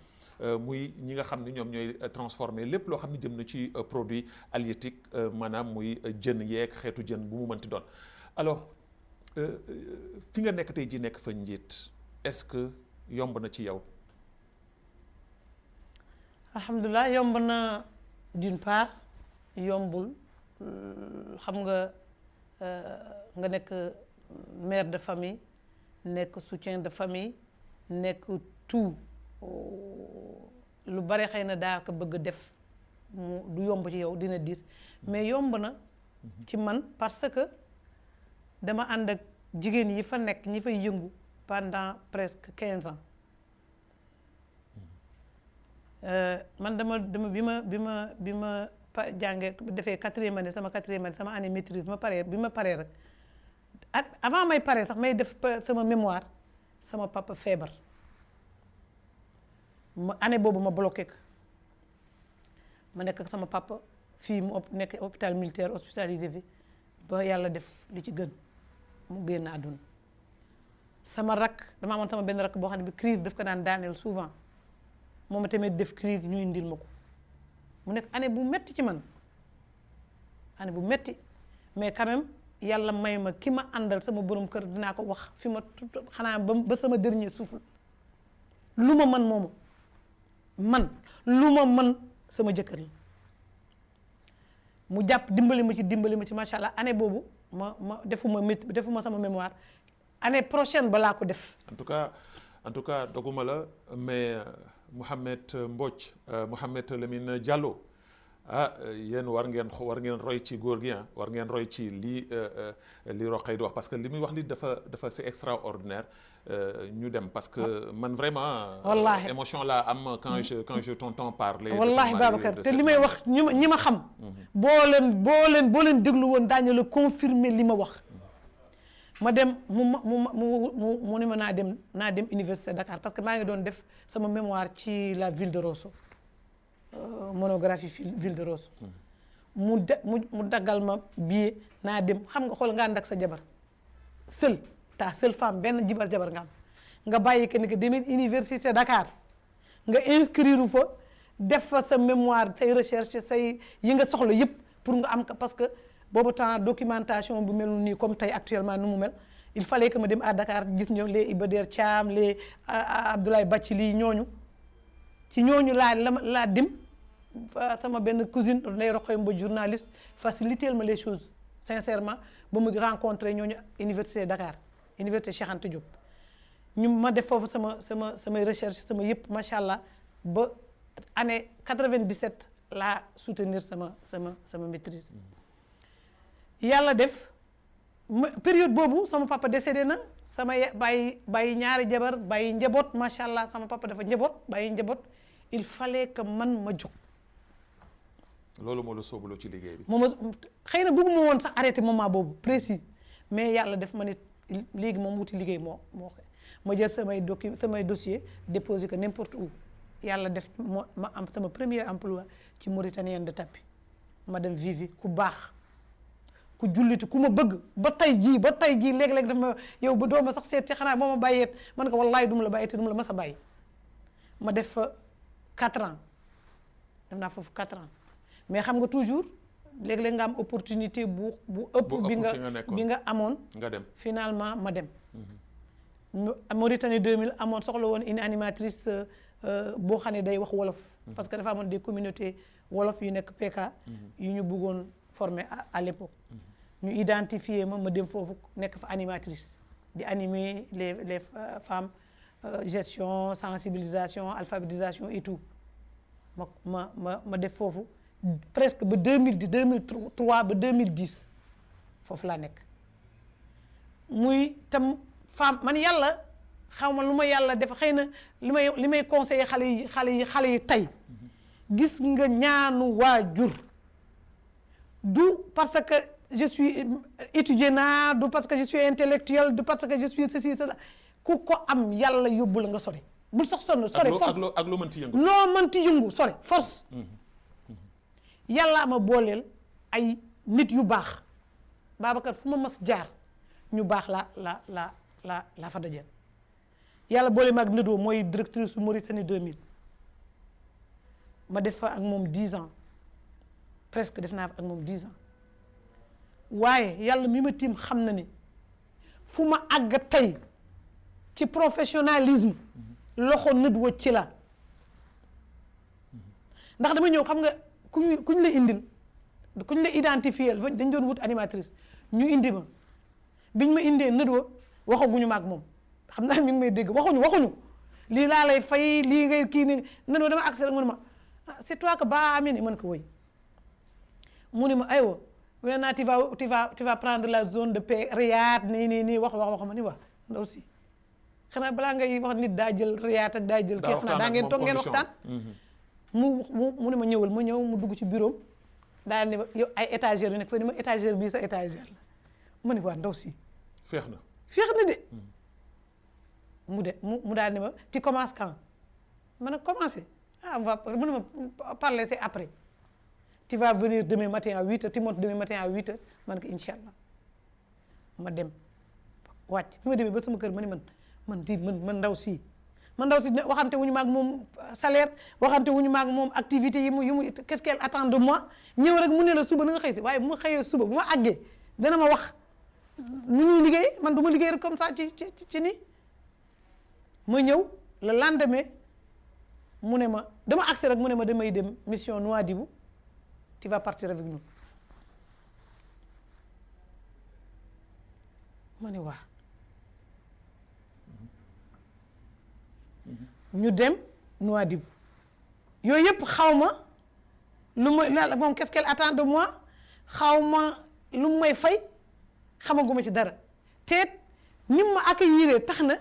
muy ñi nga xam ne ñoom ñooy transformer lépp loo xam ne jëm na ci produit halieutique maanaam muy jën yeeg xeetu jën bu mu mënti doon alors fi nga nekk tey ji nekk fa njiit est-ce que yomb na ci yow. alhamdulilah yomb na d'une part yombul xam nga nga nekk mère de famille nekk soutien de famille nekk tout lu bare xëy na daa ko bëgg def mu du yomb ci yow dina diis mais yomb na ci man parce que dama ànd ak jigéen yi fa nekk ñi fay yëngu pendant presque 15 ans man dama bi ma jàngee defee 4e année sama 4e année sama année maîtrise bi ma paree rek avant may paree sax may def sama mémoire sama papa feebar année boobu ma bloqué ko ma nekk ak sama papa fii mu nekk hôpital militaire hospitalisé fi ba yàlla def li ci gën mu génn àdduna sama rak dama amoon sama benn rak boo xam ne bi crise daf ko daan daaneel souvent moom tamit def crise ñu indil ma ko mu nekk année bu metti ci man année bu metti mais quand même yàlla may ma ki ma àndal sama borom kër dinaa ko wax fi ma xanaa ba sama dernier souffle lu ma mën moomu man lu ma mën sama jëkkër la mu jàpp dimbali ma ci macha allah année boobu ma defuma sama mémoire année prochaine balaa ko def. en tout cas doguma la mais Mouhamed Mbodj Mouhamed Lamine Diallo yéen war ngeen roy ci góor gi war ngeen roy ci li Rokhaya di wax parce que li muy wax li dafa c'est extraordinaire ñu dem parce que man vraiment. wallaahi émotion laa am quand je t'entends parler. wallaahi Babacar te li may wax ñi ma xam. boo leen déglu woon daañu la confirmer li ma wax. ma dem mu ne ma naa dem université Dakar parce que maa ngi doon def sama mémoire ci la ville de Rosso monographie ville de Rosso mu daggal ma billet naa dem xam nga xool nga ànd ak sa jabar seule femme benn jabar nga am nga bàyyi que ni que demee université Dakar nga inscrire fa def fa sa mémoire say recherche say yi nga soxla yëpp pour nga am parce que boobu temps documentation bu mel nii comme tey actuellement nu mu mel il fallait que ma dem à Dakar gis ñoom les Iba Der Thiam les Abdoulaye Bathily ñooñu ci ñooñu laa dem sama benn cousine Ndeye Rokhaya Mbodj journaliste faciliter ma les choses sincèrement ba mu rencontré ñooñu université Dakar université Cheikh Anta Diop ñu ma def foofu samay recherche sama yëpp macha allah ba année 97 laa soutenir sama maîtrise. yàlla def période boobu sama papa décédé na sama bàyyi ñaari jabar bàyyi njaboot macha allah sama papa dafa bàyyi njaboot il fallait que man ma jóg. loolu moo la sóobaloo ci liggéey bi. xëy na bëgguma woon sax arrêté moment boobu précis mais yàlla def ma ne léegi moom wuti liggéey moo ma jël samay dossier déposé que n'importe où yàlla def ma am sama premier emploi ci Mauritanienne de tapis ma dem Vivi ku baax. ku julliti ku ma bëgg ba tey jii léeg-léeg daf ma yow ba dooma sax seet ci xanaa boo ma bàyyeet man ko wallaay du ma la bàyyi te du ma la mas a bàyyi ma def fa 4 ans def naa foofu 4 ans mais xam nga toujours léeg-léeg nga am opportunité bu ëpp bi nga amoon nga dem finalement ma dem Mauritanie 2000 amoon soxla woon une animatrice boo xam ne day wax wolof parce que dafa amoon des communautés wolof yu nekk PK yu ñu bëggoon formé à l'époque ñu identifier ma dem foofu nekk fa animatrice di animer les femmes gestion sensibilisation alphabétisation et tout ma def foofu presque ba 2010 2003 ba 2010 foofu laa nekk muy tam femme man yàlla xaw ma lu ma yàlla def xëy na li may conseiller xale yi tey gis nga ñaanu waajur du parce que je suis étudiant du parce que je suis intellectuel du parce que je suis ceci cela ku ko am yàlla yóbbu la nga sori bul sax sonn sori force ak loo mënti yëngu loo mënti yëngu sori force yàlla ma booleel ay nit yu baax Babacar fu ma mas jaar ñu baax la fa dajeel yàlla boole ma ak Nedo mooy directrice su Mauritanie 2000 ma def fa ak moom 10 ans presque def naa fa ak moom 10 ans waaye yàlla mi ma tiim xam na ni fu ma àgg tey ci professionnalisme loxo Nedo ci la ndax dama ñëw xam nga kuñ la indil kuñ la identifier dañ doon wut animatrice ñu indi ma biñ ma indee Nedo waxaguñu ma ak moom xam naa mi ngi may dégg waxuñu lii laa lay fay lii ngay kii ni Nedo dama accès rek mu ne ma c'est toi que Ba Amine mën ko woy mu ne ma aywa maintenant tu vas prendre la zone de paix Riyad nii wax ma ni wax ndaw si xanaa balaa ngay wax nit daa jël Riyad ak daa jël kii xanaa daa ngeen toog ngeen waxtaan mu ne ma ñëwal ma ñëw mu dugg ci bureau daal ne ma yow ay étagère yu nekk fa ni ma étagère bii sa étagère la ma ne waa ndaw si féex na de mu daal ne ma tu commences quand ma ne commencé mu ne ma parler c'est après tu vas venir demain matin à 8h tu montes demain matin à 8h man ko inchallah ma dem wàcc bi ma demee ba sama kër ma ni man ndaw si waxante wuñu maag moom salaire waxante wuñu maag moom activité yi mu qu'est-ce qu'elle attend de moi ñëw rek mu ne la suba na nga xëy si waaye bu ma xëyee suba bu ma àggee dana ma wax nu ñuy liggéey man du ma liggéey rek comme ça ci nii ma ñëw le lendemain mu ne ma dama accès rek mu ne ma damay dem mission Nouadhibou tu vas partir avec nous ma ne waa ñu dem Nouadhibou yooyu yëpp xaw ma lu ma moom qu'est-ce qu'elle attend de moi xaw ma lu may fay xamaguma ci dara te ni ma accueillir tax na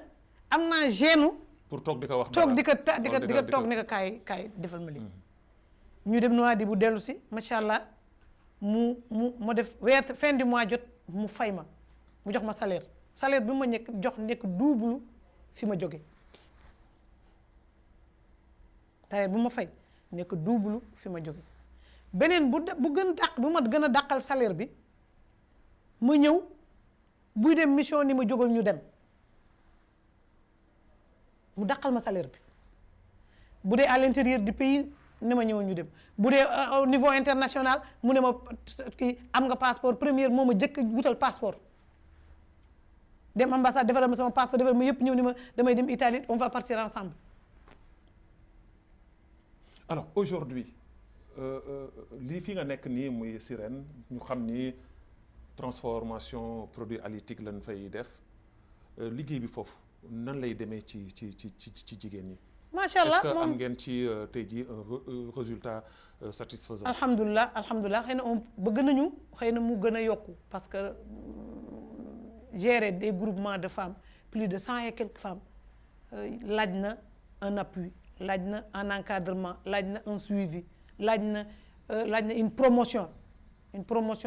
am naa gêne pour toog di ko wax toog di ko toog ni ko kaay defal ma lii ñu dem Nouadhibou dellu si macha allah ma def fin du mois jot mu fay ma mu jox ma salaire bi ma nekk double fi ma jóge salaire bu ma fay nekk double fi ma jóge beneen bu ma gën a dàqal salaire bi ma ñëw buy dem mission ni ma jógal ñu dem mu dàqal ma salaire bi bu dee à l'intérieur du pays ni ma ñëwoon ñu dem bu dee au niveau international mu ne ma kii am nga passeport première moo ma jëkk wutal passeport dem ambassade defal ma sama passeport defal ma yëpp ñëw ni ma damay dem Italie on va partir ensemble. Alors aujourd'hui lii fi nga nekk nii muy Sirène ñu xam ni transformation produit halieutique lañ fay def liggéey bi foofu nan lay demee ci jigéen ñi. macha allah est-ce que am ngeen ci tey jii un résultat satisfaisant. alhamdulilah xëy na bëgg nañu xëy na mu gën a yokku parce que gérer des groupements de femmes plus de 100 et quelques femmes laaj na un appui laaj na un encadrement laaj na un suivi laaj na une promotion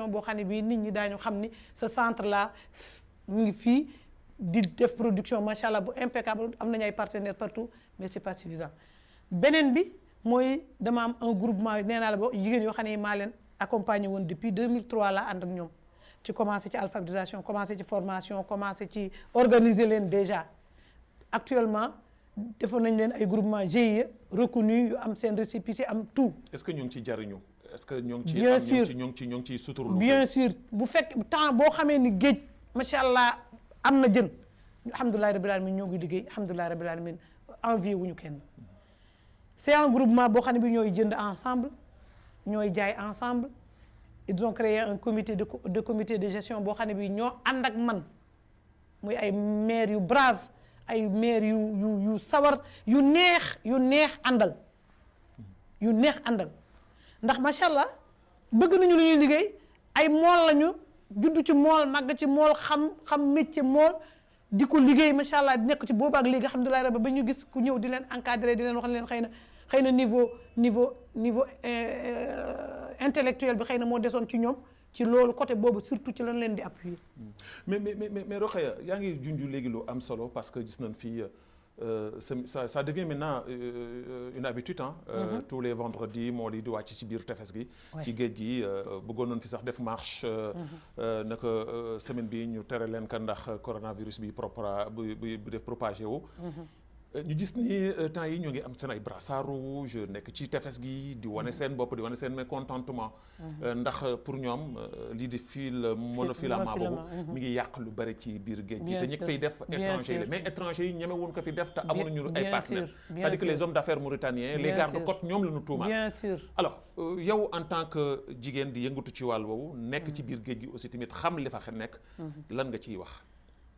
boo xam ne bii nit ñi daañu xam ni ce centre là mu ngi fii di def production macha allah bu impeccable am nañu ay partenaires partout mais c'est pas suffisant beneen bi mooy dama am un groupement nee naa la ba jigéen yoo xam ne maa leen accompagné woon depuis 2003 la ànd ak ñoom ci commencé ci alphabétisation commencé ci formation commencé ci organiser leen déjà actuellement defoon nañ leen ay groupement GIE reconnu yu am seen récépissé am tout. est-ce que ñoo ngi ci jariñu est-ce que ñoo ngi ci bien sûr ñoo ngi ciy suturlu bien sûr bu fekk temps boo xamee ni géej macha allah am na jën alhamdulilah rabbil alamin ñoo ngi liggéey alhamdulilah rabbil alamin envier wuñu kenn c'est un groupement boo xam ne bi ñooy jënd ensemble ñooy jaay ensemble ils ont créé un comité de gestion boo xam ne bi ñoo ànd ak man muy ay maire yu brave ay maire yu sawar yu neex àndal ndax macha allah bëgg nañu lu ñuy liggéey ay mool lañu juddu ci mool màgg ci mool xam métier mool di ko liggéey macha allah di nekk ci boobu ak léegi alhamdulilah rabbi ba ñu gis ku ñëw di leen encadré di leen wax leen xëy na niveau intellectuel bi xëy na moo desoon ci ñoom ci loolu côté boobu surtout ci lañ leen di appuyer. mais Rokhaya yaa ngi junj léegi lu am solo parce que gis nañ fii ça devient maintenant une habitude tous les vendredis moo di wàcc ci biir tefes gi. ci géej gi bëggoon nañ fi sax def marche. naka semaine bi ñu tere leen ka ndax coronavirus bi bu def propagé wu. ñu gis ni temps yi ñoo ngi am seen ay brassard rouge nekk ci tefes gi di wane seen bopp di wane seen mécontentement ndax pour ñoom lii di fil monofilament boobu mi ngi yàq lu bari ci biir géej gi te ñi ko fay def étranger yi mais étranger yi ñeme woon ko fi def te amuñu ay partenaires c'est-à-dire que les hommes d'affaires mauritaniens les gardes-côtes ñoom la ñu tuumaal bien sûr alors yow en tant que jigéen di yëngatu ci wàll woowu nekk ci biir géej gi aussi tamit xam li fa nekk lan nga ciy wax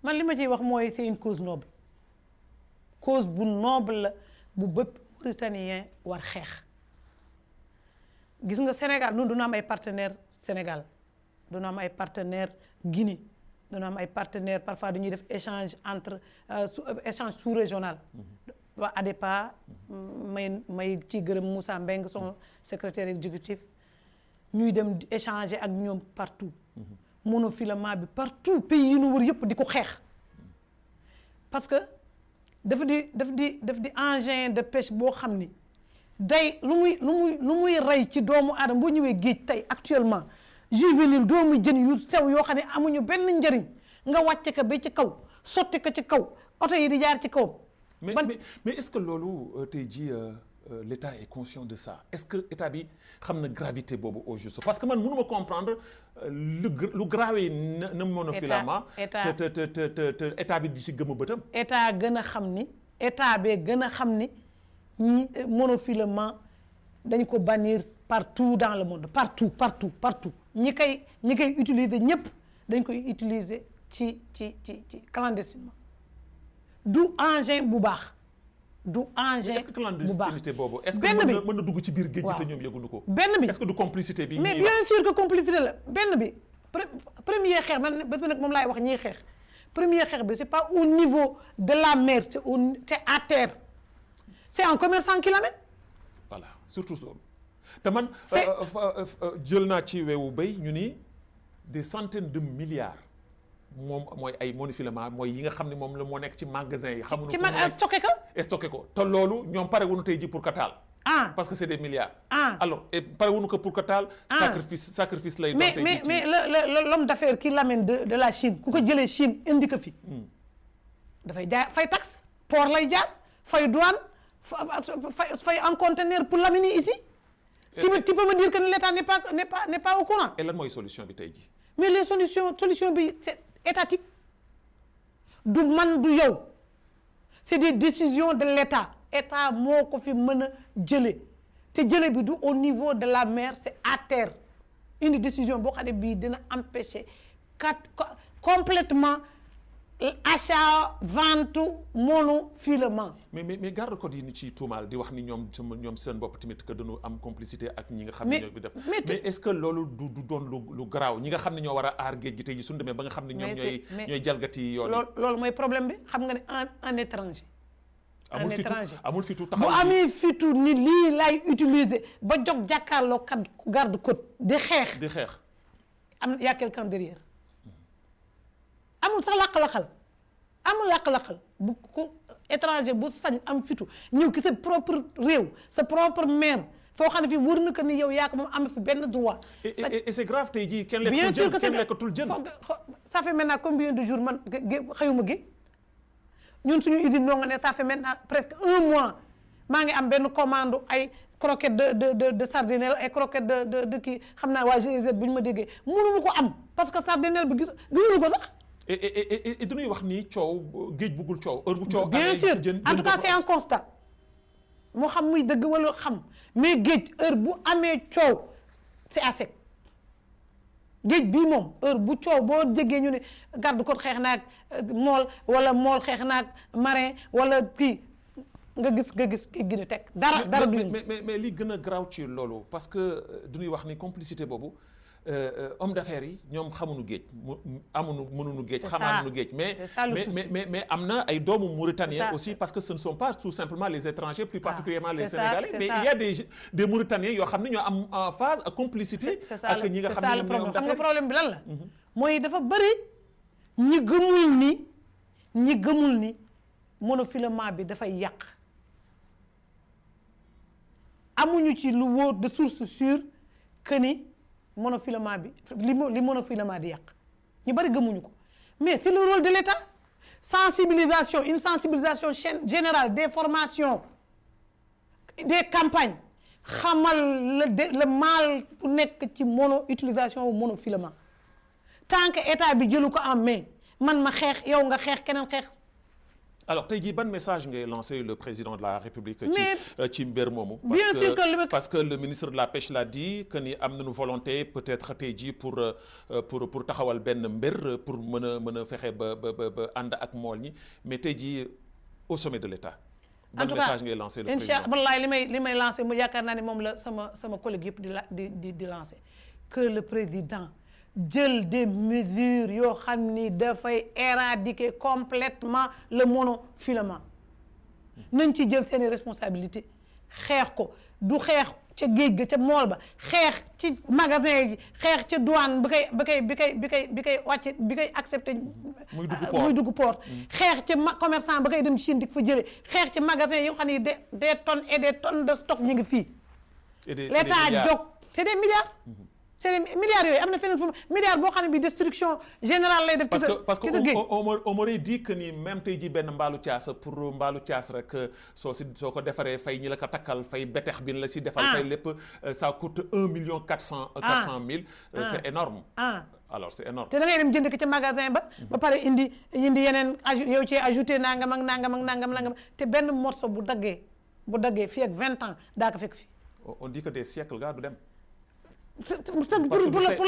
man li ma ciy wax mooy c'est une cause noble cause bu noble la bu bépp mauritanien war xeex gis nga Sénégal ñun dañu am ay partenaires Sénégal dañu am ay partenaires Guinée dañu am ay partenaires parfois dañuy def échange entre échange sous-régional waa ADEPA may ci gërëm Moussa Mbeng son secrétaire exécutif ñuy dem échanger ak ñoom partout monofilament bi partout pays yi ñu wër yëpp di ko xeex parce que daf di engin de pêche boo xam ni day lu muy rey ci doomu aadama boo ñëwee géej tey actuellement juvénile doomu jën yu sew yoo xam ne amuñu benn njëriñ nga wàcce ko ba ci kaw sotti ko ci kaw oto yi di jaar ci kaw. mais est-ce que loolu tey jii l'État est conscient de ça est-ce que état bi xam na gravité boobu au juste parce que man mënuma comprendre lu grawee na monofilament te état bi di si gëm a bëtam état gën a xam ni état bee gën a xam ni monofilament dañ ko bannir partout dans le monde partout ñi koy utiliser ñëpp dañ koy utiliser ci clandestinement du engin bu baax du engin est-ce que clandestinité boobu est-ce que mën na dugg ci biir géej gi te ñoom yëguñu ko benn bi est-ce que du complicité bi mais bien sûr que complicité la benn bi premier xeex man bés bi nag moom laay wax ñiy xeex premier xeex bi c'est pas au niveau de la mer c'est à terre c'est un commerçant qui l'amène voilà surtout loolu te man jël naa ci weewu béy ñu ni des centaines de milliards moom mooy ay monofilament mooy yi nga xam ne moom la moo nekk ci magasin yi xamuñu stocké ko te loolu ñoom pare wuñu tey ji pour que taal parce que c'est des milliards alors et pare wuñu ko pour que taal sacrifice lay doon tey mais l'homme d'affaires qui l'amène de la Chine ku ko jëlee Chine indi ko fi dafay jaar fay taxe port lay jaar fay douane fay en conteneur pour l'amener ici tu peux me dire que l'État n'est pas au courant et lan mooy solution bi tey ji mais les solution bi c'est étatique du man du yow c'est des décisions de l'État État moo ko fi mën a jële te jële bi du au niveau de la mer c'est à terre une décision boo xam ne bii dina empêcher complètement achat vente monofilament mais garde-côtes yi ni ci tuumaal di wax ni ñoom seen bopp tamit que dañu am complicité ak ñi nga xam ne ñoo bi def mais est-ce que loolu du doon lu garaaw ñi nga xam ne ñoo war a aar géej gi tey ji suñu demee ba nga xam ne ñoom ñooy jalgati yoon loolu mooy problème bi xam nga ne un étranger amul fitu taxaw bu amee fitu ni lii lay utiliser ba jóg jàkkaarloo kat garde-côte di xeex y a quelqu'un derrière amul sax làq-laqal bu ko étranger bu sañ am fitu ñëw ki sa propre réew sa propre mère foo xam ne fii wër na ko ni yow yaa ko moom am fi benn droit. et c'est grave tey jii kenn lekkatul jën ça fait maintenant combien de jours man xëyuma gi ñun suñu usine noo nga ne ça fait maintenant presque 1 mois maa ngi am benn commande ay croquettes de sardinelle ay croquettes de kii xam naa waa GIZ bu ñu ma déggee mënuñu ko am parce que sardinelle bi gisuñu ko sax. et dañuy wax ni coow géej buggul coow heure bu coow. bien sûr en tout cas c'est un constat moo xam muy dëgg wala xam mais géej heure bu amee coow c'est à sec géej bii moom heure bu coow boo jegee ñu ne garde-côte xeex naag mool wala mool xeex naag marin wala kii nga gis ki gën a teg dara du mais li gën a garaaw ci loolu parce que du ñuy wax ni complicité boobu homme d'affaires yi ñoom xamuñu géej mënuñu géej xamaanuñu géej mais am na ay doomu Mauritaniens aussi parce que ce ne sont pas tout simplement les étrangers plus particulièrement les Sénégalais mais il y a des Mauritaniens yoo xam ne ñoo am en phase ak complicité ak ñi nga xam ne ñoom ñoom xam nga problème bi lan la mooy dafa bëri ñi gëmul ni monofilament bi dafay yàq amuñu ci lu wóor de source sûre que ni monofilament bi li monofilament di yàq ñu bari gëmuñu ko mais c'est le rôle de l'État une sensibilisation générale des formations des campagnes xamal le mal bu nekk ci utilisation wu monofilament tant que état bi jëlu ko en main man ma xeex yow nga xeex keneen xeex. alors tey jii ban message ngay lancé le président de la République ci mbir moomu parce que le ministre de la pêche l'a dit que ni am nañu volonté peut-être tey jii pour taxawal benn mbir pour mën a fexe ba ànd ak mool ñi mais tey jii au sommet de l'État ban message ngay lancé le président wallaay li may lancé mu yaakaar naa ne moom la sama collègue yëpp di lancé que le président jël des mesures yoo xam ni dafay éradiquer complètement le monofilament nañ ci jël seeni responsabilité xeex ko du xeex ca géej ga ca mool ba xeex ci magasin yi xeex ca douane bi koy wàcc bi koy accepté muy dugg port xeex ca commerçant ba koy dem Chine di ko fa jëlee xeex ci magasin yoo xam ni des tonnes et des tonnes de stock ñu ngi fii l'État jóg c'est des milliards c'est des milliards yooyu am na feneen fu milliard boo xam ne bi destruction générale lay def. parce que on m'aurait dit que ni même tey jii benn mbaalu caas pour mbaalu caas rek soo ko defaree fay ñi la ko takkal fay betex bi la si defal. fay lépp ça coûte 1,4 million. c'est énorme. alors c'est énorme. te da ngay dem jënd ko ca magasin ba. ba pare indi yeneen yow ci ajouté nangam ak nangam te benn morceau bu daggee fii ak 20 ans daa ko fekk fi. on dit que des siècles gaa du dem. pour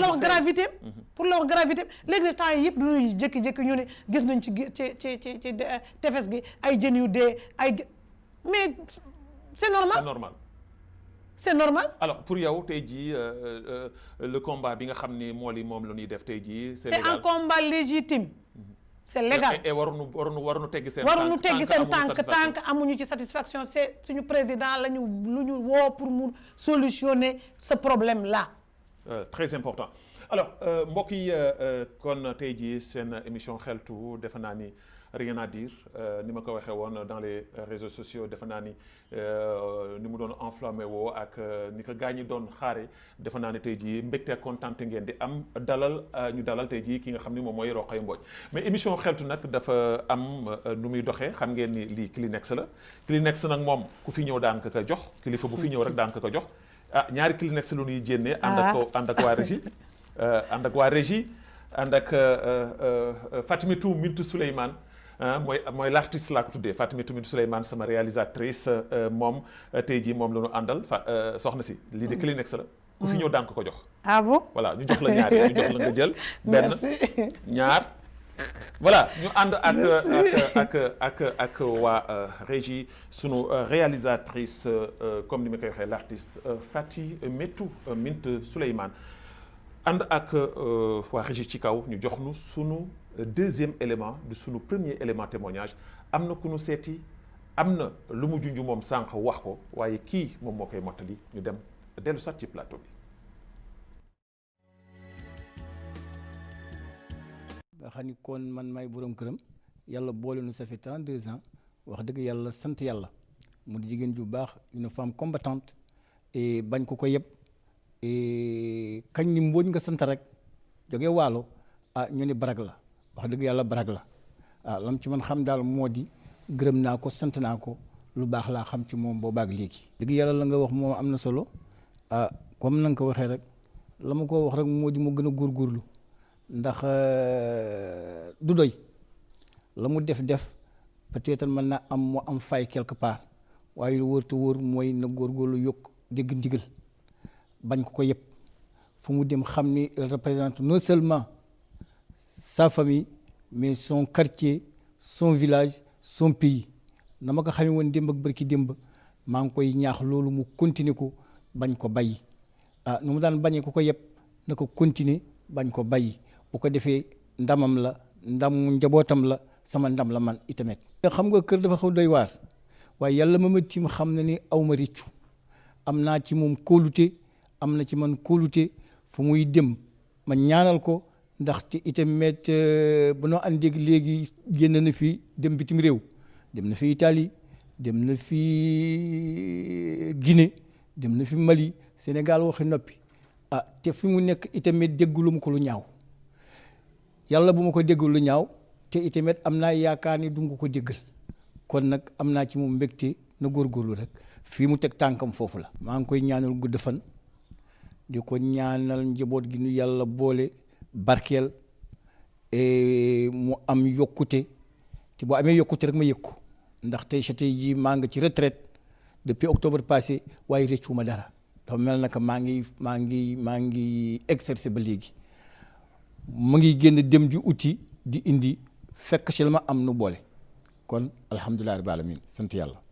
la wax gravité pour la wax gravité léegi temps yi yëpp dañuy jékki-jékki ñu ne gis nañ ci tefes gi ay jën yu dee mais c'est normal alors pour yow tey jii le combat bi nga xam ni moom la ñuy def tey jii c'est un combat légitime c'est légal et waruñu teggi seen tànk tant que amuñu ci satisfaction c'est suñu président lu ñu woo pour mu solutionner ce problème là. Très important alors mbokk yi kon tey jii seen émission xeltu defe naa ni rien à dire ni ma ko waxee woon dans les réseaux sociaux defe naa ni mu doon enflammé woo ak ni ko gaañ ñi doon xaare defe naa ne tey jii mbégte ak kontaan ngeen di am ñu dalal tey jii ki nga xam ni moom mooy Rokhaya Mbodj mais émission xeltu nag dafa am nu muy doxee xam ngeen ni lii Kleenex la Kleenex nag moom ku fi ñëw daan ko jox kilifa bu fi ñëw rek daan ko jox ñaari Kleenex lu ñuy jénnee ànd ak waa régie ànd ak Fatimatou Mintou Souleymane mooy l'artiste laa ko tuddee Fatimatou Mintou Souleymane sama réalisatrice moom tey jii moom la ñu àndal soxna si lii de Kleenex la ku fi ñëw daan ko jox. ah bon voilà ñu jox la ñaar ñu jox la nga jël. benn ñaar. voilà ñu ànd ak waa régie sunu réalisatrice comme ni ma koy waxee l'artiste Fatimatou Mintou Souleymane ànd ak waa régie ci kaw ñu jox nu sunu deuxième élément du sunu premier élément témoignage am na ku nu seeti am na lu mu junj moom sànq wax ko waaye kii moom moo koy mottali ñu dem dellu sat ci plateau bi. nga xam ni kon man may borom këram yàlla boole nu ça fait 32 ans wax dëgg yàlla sant yàlla mu di jigéen ju baax une femme combattante et bañ ko yëpp et kañ ni Mbodj nga sant rek jóge waalo ñu ni barag la wax dëgg yàlla barag la lam ci man xam daal moo di gërëm naa ko sant naa ko lu baax laa xam ci moom boobaag léegi. dëgg yàlla la nga wax moom am na solo comme na nga ko waxee rek la ma ko wax rek moo di mu gën a góorgóorlu ndax du doy la mu def peut-être mën na am mu am fay quelque part waaye lu wóor te wóor mooy na góorgóorlu yokk dégg ndigal bañ ko yëpp fu mu dem xam ni il représente non seulement sa famille mais son quartier son village son pays na ma ko xamee woon démb ak bërki démb maa ngi koy ñaax loolu mu continuer ko bañ ko bàyyi nu mu daan bañee ku ko yëpp na ko continuer bañ ko bàyyi bu ko defee ndamam la ndamu njabootam la sama ndam la man itamit. xam nga kër dafa xaw doy waar waaye yàlla ma tiim xam na ni aw ma réccu am naa ci moom kóolute am na ci man kóolute fu muy dem ma ñaanal ko ndaxte itamit bu noo àndeeg léegi génn na fi dem bitim réew dem na fi Italie dem na fi Guinée dem na fi Mali Sénégal waxi noppi te fi mu nekk itamit déggulu ma ko lu ñaaw yàlla bu ma ko déggul lu ñaaw te itamit am naa yaakaar ni du nga ko déggal kon nag am naa ci moom mbégte na góorgóorlu rek fii mu teg tànkam foofu la. maa ngi koy ñaanal gudd fan di ko ñaanal njaboot gi nu yàlla boole barkeel mu am yokkute te boo amee yokkute rek ma yëg ko ndax tey jii maa ngi ci retraite depuis octobre passé waaye rëccu ma dara dafa mel na que maa ngi exercer ba léegi mu ngi génn dem di uti di indi fekk ci la ma am nu boole kon alhamdulilah rabbil alamin sant yàlla.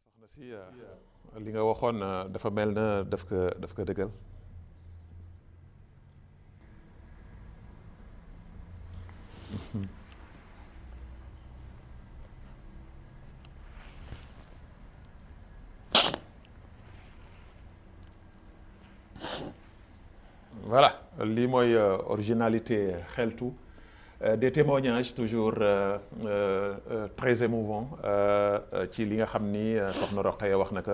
soxna si li nga waxoon dafa mel na daf ko dëggal. Voilà lii mooy originalité xeltu des témoignages toujours très émouvants ci li nga xam ni soxna Rokhaya wax na ko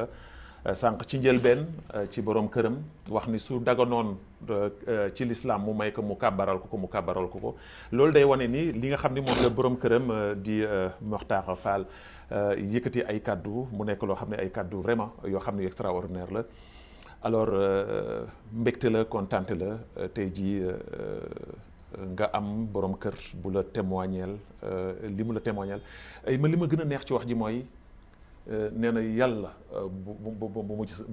sànq ci njëlbeen ci borom këram wax ni su daganoon ci l'islam mu may ko mu kàbbaral ko loolu day wane ni li nga xam ni moom la borom këram di Mokhtar Fall yëkkati ay kaddu mu nekk loo xam ne ay kaddu vraiment yoo xam ne extraordinaire la. alors mbégte la kontaante la tey jii nga am borom kër bu la témoigneel li mu la témoigneel li ma gën a neex ci wax ji mooy nee na yàlla bu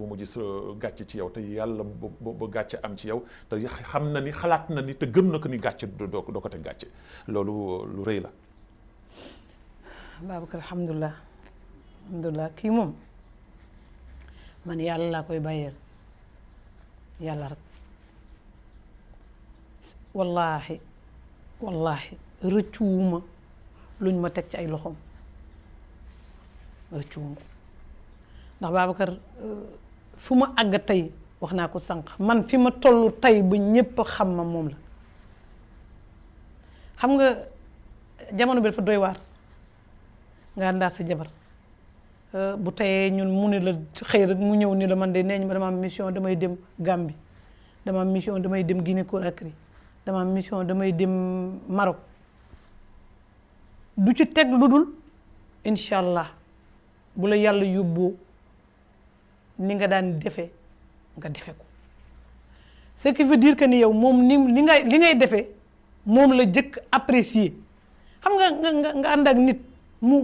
mu gis gàcce ci yow te yàlla bu gàcce am ci yow te xam na ni xalaat na ni te gëm na ko ni gàcce doo ko teg gàcce loolu lu rëy la. Babacar alhamdulilah kii moom man yàlla laa koy bàyyeel. yàlla rek wallaahi rëccuwuma luñ ma teg ci ay loxoom rëccuwuma ndax Babacar fu ma àgg tey wax naa ko sànq man fi ma toll tey ba ñépp xam ma moom la xam nga jamono bi dafa doy waar nga àndaa sa jabar bu teyee ñun mu ne la xëy rek mu ñëw ni la man de nee ñu dama am mission damay dem Gambie dama am mission damay dem Guinée Conakry dama am mission damay dem Maroc du ci teg lu dul incha allah bu la yàlla yóbboo ni nga daan defe nga defe ko ce qui veut dire que ni yow moom ni li ngay defee moom la jëkk apprécier xam nga ànd ak nit mu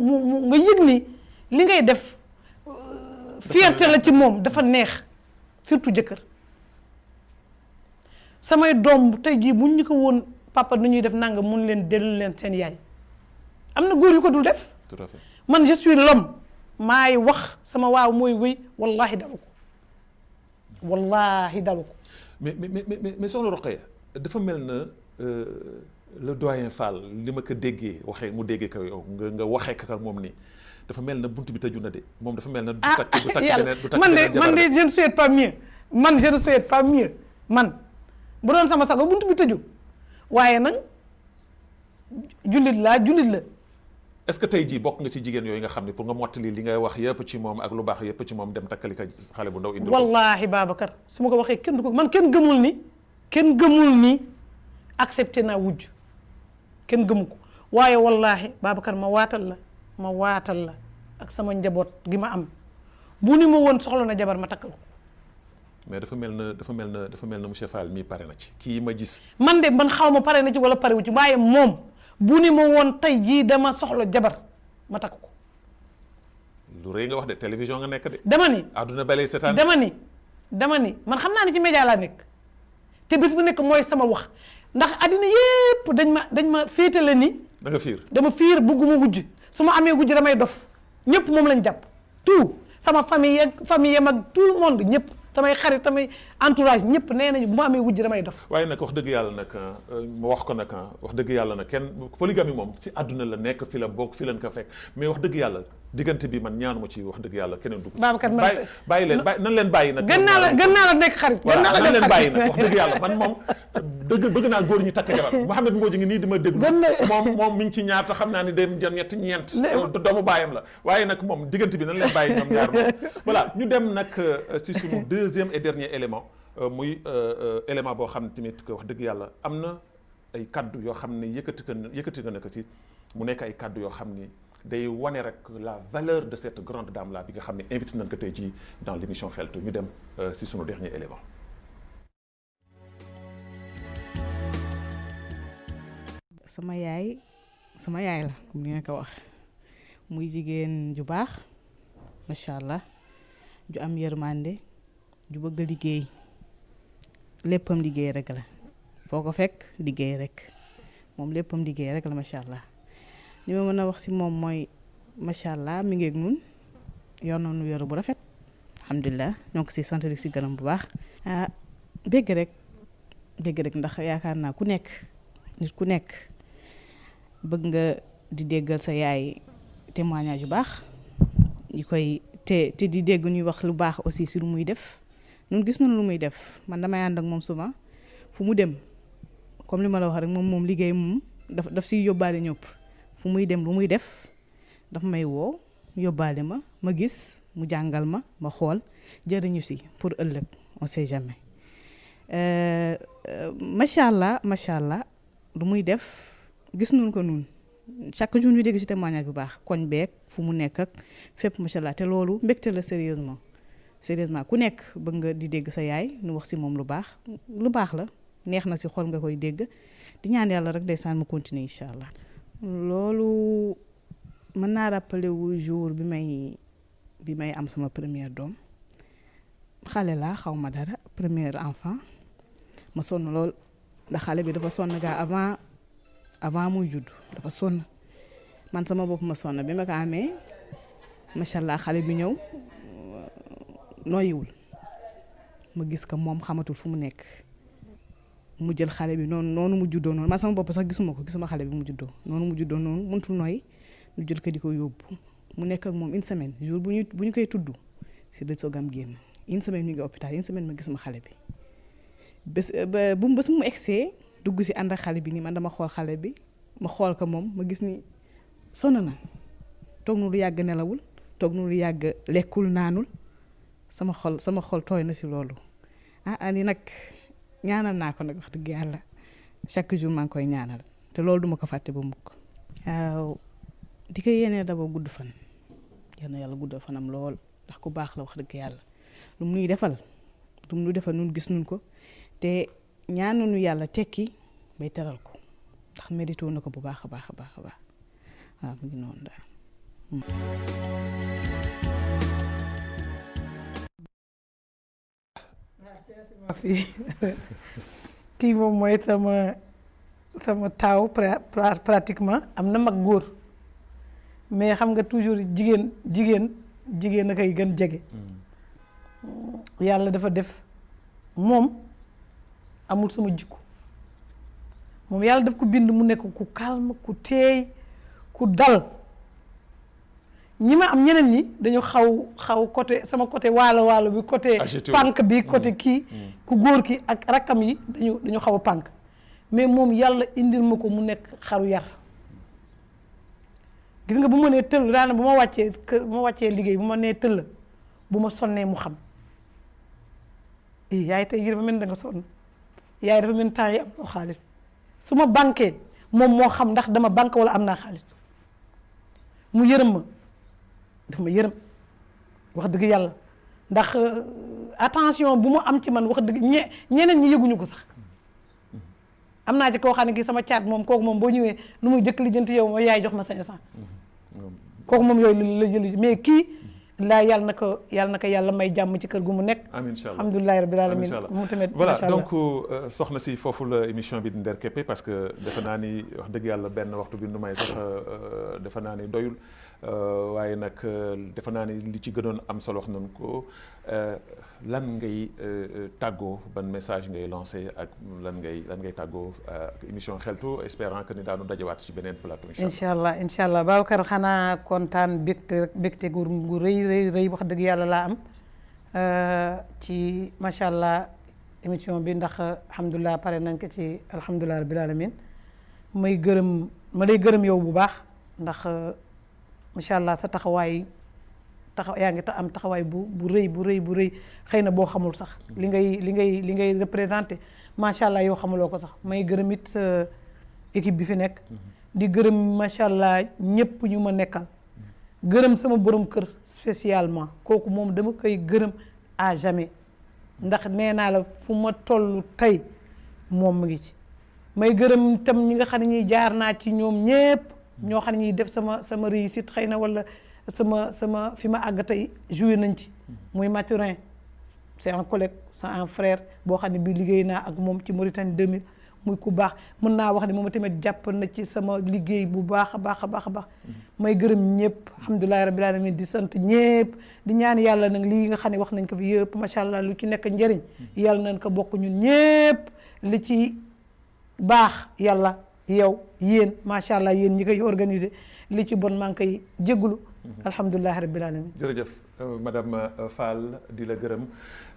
nga yëg ni li ngay def fierté la ci moom dafa neex surtout jëkkër samay doom tey jii buñ ñu ko woon papa nu ñuy def nanga mun leen dellu leen seen yaay am na góor yu ko dul def. tout à fait man je suis l'homme maay wax sama waaw mooy wéy wallahi dalu ko mais soxna Rokhaya dafa mel na le doyen Fall li ma ko déggee waxee mu déggee ko yow nga waxee ko moom nii dafa mel na bunt bi tëju na de moom dafa mel na. du takk beneen du takk beneen jabar man de je ne souhaite pas mieux man bu doon sama sago bunt bi tëju waaye nag jullit la. est-ce que tey jii bokk nga ci jigéen yooyu nga xam ne pour nga mottali li ngay wax yëpp ci moom ak lu baax yëpp ci moom dem takkali ka xale bu ndaw indi. wallaahi Babacar su ma ko waxee kenn du ko man kenn gëmul ni accepté naa wujj kenn gëmu ko waaye wallaahi Babacar ma waatal la ak sama njaboot gi ma am bu ni ma woon soxla na jabar ma takkal ko. mais dafa mel na monsieur Fall mii pare na ci kii ma gis. man xaw ma pare na ci wala pare wu ci waaye moom bu ni ma woon tey jii dama soxla jabar ma takk ko. lu rëy nga wax de télévision nga nekk de. dama ni àdduna balay seetaan. dama ni man xam naa ni ci média laa nekk te bés bu nekk mooy sama wax ndax addina yépp dañ ma féetale ni da nga fiir dama fiir bugguma wujj su ma amee wujj damay dof ñëpp moom lañ jàpp tout sama famille yam ak tout le monde ñëpp samay xarit samay entourage ñëpp nee nañu bu ma amee wujj damay dof. waaye nag wax dëgg yàlla nag ma wax ko nag wax dëgg yàlla nag kenn polygamie moom si àdduna la nekk fi la bokk fi leen ko fekk mais wax dëgg yàlla diggante bi man ñaanuma ci wax dëgg yàlla keneen dugg. Babacar man bàyyi leen nan leen bàyyi nag. gën naa la nekk xarit. gën naa la nan leen bàyyi nag wax dëgg yàlla man moom bëgg naa góor ñi takk jabar Mouhamed Mbodji ngi nii di ma déglu moom mi ngi ci ñaar te xam naa ni dem jël ñeent doomu baayam la waaye nag moom diggante bi nan leen bàyyi ñoom ñaar moom voilà ñu dem nag si suñu deuxième et dernier élément muy élément boo xam ne tamit que wax dëgg yàlla am na ay kaddu yoo xam ne yëkkati nga nekk ci mu nekk ay kaddu yoo xam ni day wane rek la valeur de cette grande dame là bi nga xam ne invité nañ ko tey jii dans l'émission Xeltu ñu dem si suñu dernier élément. sama yaay la comme ni nga ko wax muy jigéen ju baax macha allah ju am yërmande ju bëgg a liggéey léppam liggéey rek la foo ko fekk liggéey rek moom léppam liggéey rek la macha allah li ma mën a wax ci moom mooy macha allah mi ngi ak ñun yor nañu yor bu rafet alhamdulilah ñoo ko ci sant di ci gërëm bu baax. bégg rek ndax yaakaar naa ku nekk nit ku nekk bëgg nga di déggal sa yaay témoignage yu baax di koy te di dégg ñuy wax lu baax aussi ci lu muy def ñun gis nañu lu muy def man damay ànd ak moom souvent fu mu dem comme li ma la wax rek moom liggéey moom daf ciy yóbbaale ñëpp fu muy dem lu muy def daf may woo yóbbaale ma gis mu jàngal ma xool jëriñu ci pour ëllëg on sait jamais macha allah lu muy def gis nañu ko nun chaque jour ñu dégg ci témoignage bu baax koñ beeg fu mu nekk ak fépp macha allah te loolu mbégte la sérieusement ku nekk bëgg nga di dégg sa yaay nu wax ci moom lu baax la neex na ci xol nga koy dégg di ñaan yàlla rek ndeysaan mu continuer incha allah. loolu mën naa rappeler wu jour bi may am sama première doom xale laa xaw ma dara premier enfant ma sonn lool ndax xale bi dafa sonn gaa avant muy judd dafa sonn man sama bopp ma sonn bi ma ko amee macha allah xale bi ñëw noyiwul ma gis ko moom xamatul fu mu nekk mu jël xale bi noonu mu juddoo noonu man sama bopp sax gisuma xale bi mu juddoo noonu mëntul noy ñu jël ko di ko yóbbu mu nekk ak moom une semaine jour bu ñu koy tudd si de soogam génn une semaine ñu ngi hôpital une semaine ma gisuma xale bi bés mu egsee dugg si ànd ak xale bi nii man dama xool xale bi ma xool ko moom ma gis ni sonn na toog nu lu yàgg nelawul toog nu lu yàgg lekkul naanul sama xol tooy na si loolu ani nag ñaanal naa ko nag wax dëgg yàlla chaque jour maa ngi koy ñaanal te loolu duma ko fàtte ba mukk waaw di ko yéenee d'abord gudd fan yal na yàlla guddal fanam lool ndax ku baax la wax dëgg yàlla lu mu nuy defal nun gis nun ko te ñaanuñu yàlla tekki bay teral ko ndax mérito na ko bu baax a baax waaw mu ngi noonu daal. kii moom mooy sama taaw pratiquement am na mag góor mais xam nga toujours jigéen a koy gën jege. yàlla dafa def moom amul sama jikko moom yàlla daf ko bind mu nekk ku calme ku teey ku dal ñi ma am ñeneen ñi dañu xaw côté sama côté waalo bi côté pànk bi côté kii ku góor ki ak rakkam yi dañu xaw a pànk mais moom yàlla indil ma ko mu nekk xaru yar gis nga bu ma nee tëll daana bu ma wàccee liggéey bu ma nee tëll bu ma sonnee mu xam yaay tey dafa mel ni da nga sonn yaay dafa mel ni temps yi am noo xaalis su ma banquee moom moo xam ndax dama banque wala am naa xaalis mu yërëm ma dafa ma yërëm wax dëgg yàlla ndax attention bu mu am ci man wax dëgg ñeneen ñi yëguñu ko sax am naa ci koo xam ne kii sama caat moom kooku moom boo ñëwee lu muy jëkk lijjanti yow ma yaay jox ma 500 kooku moom yooyu la jëli mais kii laa yàlla na ko yàlla may jàmm ci kër gu mu nekk. amiin incha allah alhamdulilah rabbil alamin mu tamit voilà donc soxna si foofu la émission bi di nder képpe parce que defe naa ni wax dëgg yàlla benn waxtu bi nu may sax defe naa ni doyul waaye nag defe naa ni li ci gënoon am solo wax nañu ko lan ngay tàggoo ban message ngay lancé ak lan ngay tàggoo émission xeltu espérant que ni daanu dajewaat ci beneen plateau. incha allah Babacar xanaa kontaan bégte gu rëy wax dëgg yàlla laa am ci macha allah émission bi ndax alhamdulilah pare nañ ko ci alhamdulilah rabbil alamin ma lay gërëm yow bu baax ndax macha allah sa taxawaay yaa ngi am taxawaay bu rëy xëy na boo xamul sax li ngay représenté macha allah yow xamuloo ko sax may gërëm it sa équipe bi fi nekk di gërëm macha allah ñëpp ñu ma nekkal gërëm sama borom kër spécialement kooku moom dama koy gërëm à jamais ndax nee naa la fu ma toll tey moom mu ngi ci may gërëm tam ñi nga xam ne ñuy jaar naa ci ñoom ñëpp ñoo xam ne ñuy def sama réussite xëy na wala sama fi ma àgg tey joué nañ ci muy Mathurin c'est un collègue c'est un frère boo xam ne bi liggéey naa ak moom ci Mauritanie 2000 muy ku baax mën naa wax ne moom tamit jàpp na ci sama liggéey bu baax a baax may gërëm ñëpp alhamdulilah rabbil alamin di sant ñëpp di ñaan yàlla nag lii nga xam ne wax nañ ko fi yëpp macha allah lu ci nekk njëriñ yàlla nañ ko bokk ñun ñëpp li ci baax yàlla yow yéen macha allah yéen ñi koy organiser li ci bon maa ngi koy jégalu alhamdulilah rabbil alamin jërëjëf madame Fall di la gërëm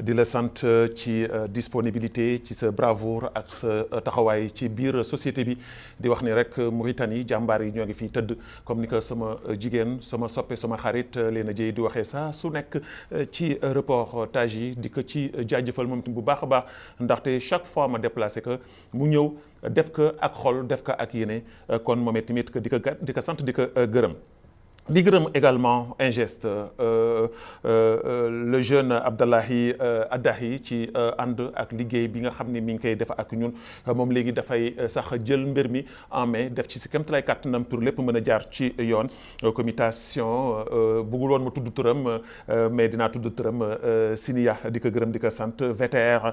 di la sant ci disponibilité ci sa bravoure ak sa taxawaay ci biir société bi di wax ni rek Mauritanie jàmbaar yi ñoo ngi fii tëdd comme ni ko sama jigéen sama soppe sama xarit Léna Dieye di waxee saa su nekk ci reportage yi di ko ci jaajëfal moom bu baax a baax ndaxte chaque fois ma déplacé que mu ñëw def ko ak xol def ko ak yéene kon moom tamit di ko sant di ko gërëm. di gërëm également Ingest le jeune Abdallahi Addahi ci ànd ak liggéey bi nga xam ne mi ngi koy def ak ñun moom léegi dafay sax jël mbir mi en main def ci si kéemtalaay kàttanam pour lépp mën a jaar ci yoon communication bëggul woon ma tudd turam mais dinaa tudd turam Sinia di ko gërëm di ko sant VTR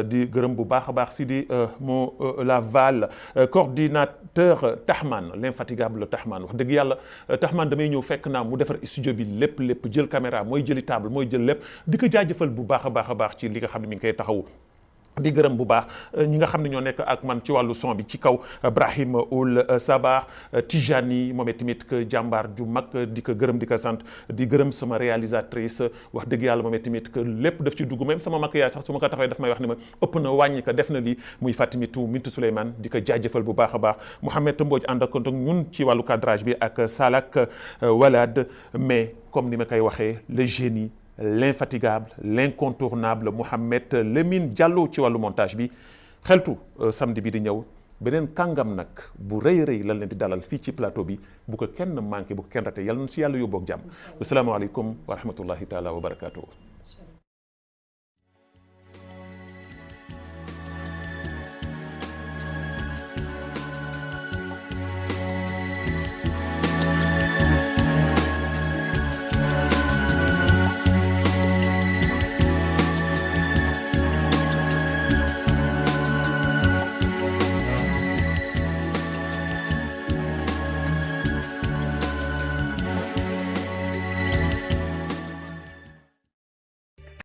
di gërëm bu baax a baax si di mu Laval coordinateur Tahman l'infatigable Tahman wax dëgg yàlla Tahman damay ñëw fekk naa mu defar studio bi lépp jël caméra mooy jëli table mooy jël lépp di ko jaajëfal bu baax a baax ci li nga xam ne mi ngi koy taxawu di gërëm bu baax ñi nga xam ne ñoo nekk ak man ci wàllu son bi ci kaw Brahim Oul Sabah Tijani moom tamit que jàmbaar ju mag di ko gërëm di ko sant di gërëm sama réalisatrice wax dëgg yàlla moom tamit que lépp daf ci dugg même sama maquillage sax su ma ko taxawee daf may wax ne ma ëpp na wàññi ko def na lii muy Fatimitou Mintu Souleymane di ko jaajëfal bu baax a baax Mouhamed Mbodj ànd ak ñun ci wàllu cadrage bi ak Salak Walad mais comme ni ma koy waxee le génie l'infatigable l'incontournable Mouhamed Lemine Diallo ci wàllu montage bi xeltu samedi bi di ñëw beneen kàngam nag bu rëy lan leen di dalal fii ci plateau bi bu ko kenn manqué bu ko kenn raté yàlla na si yàlla yóbboog jàmm asalaamaaleykum wa rahmatullahi taala wa barakatuh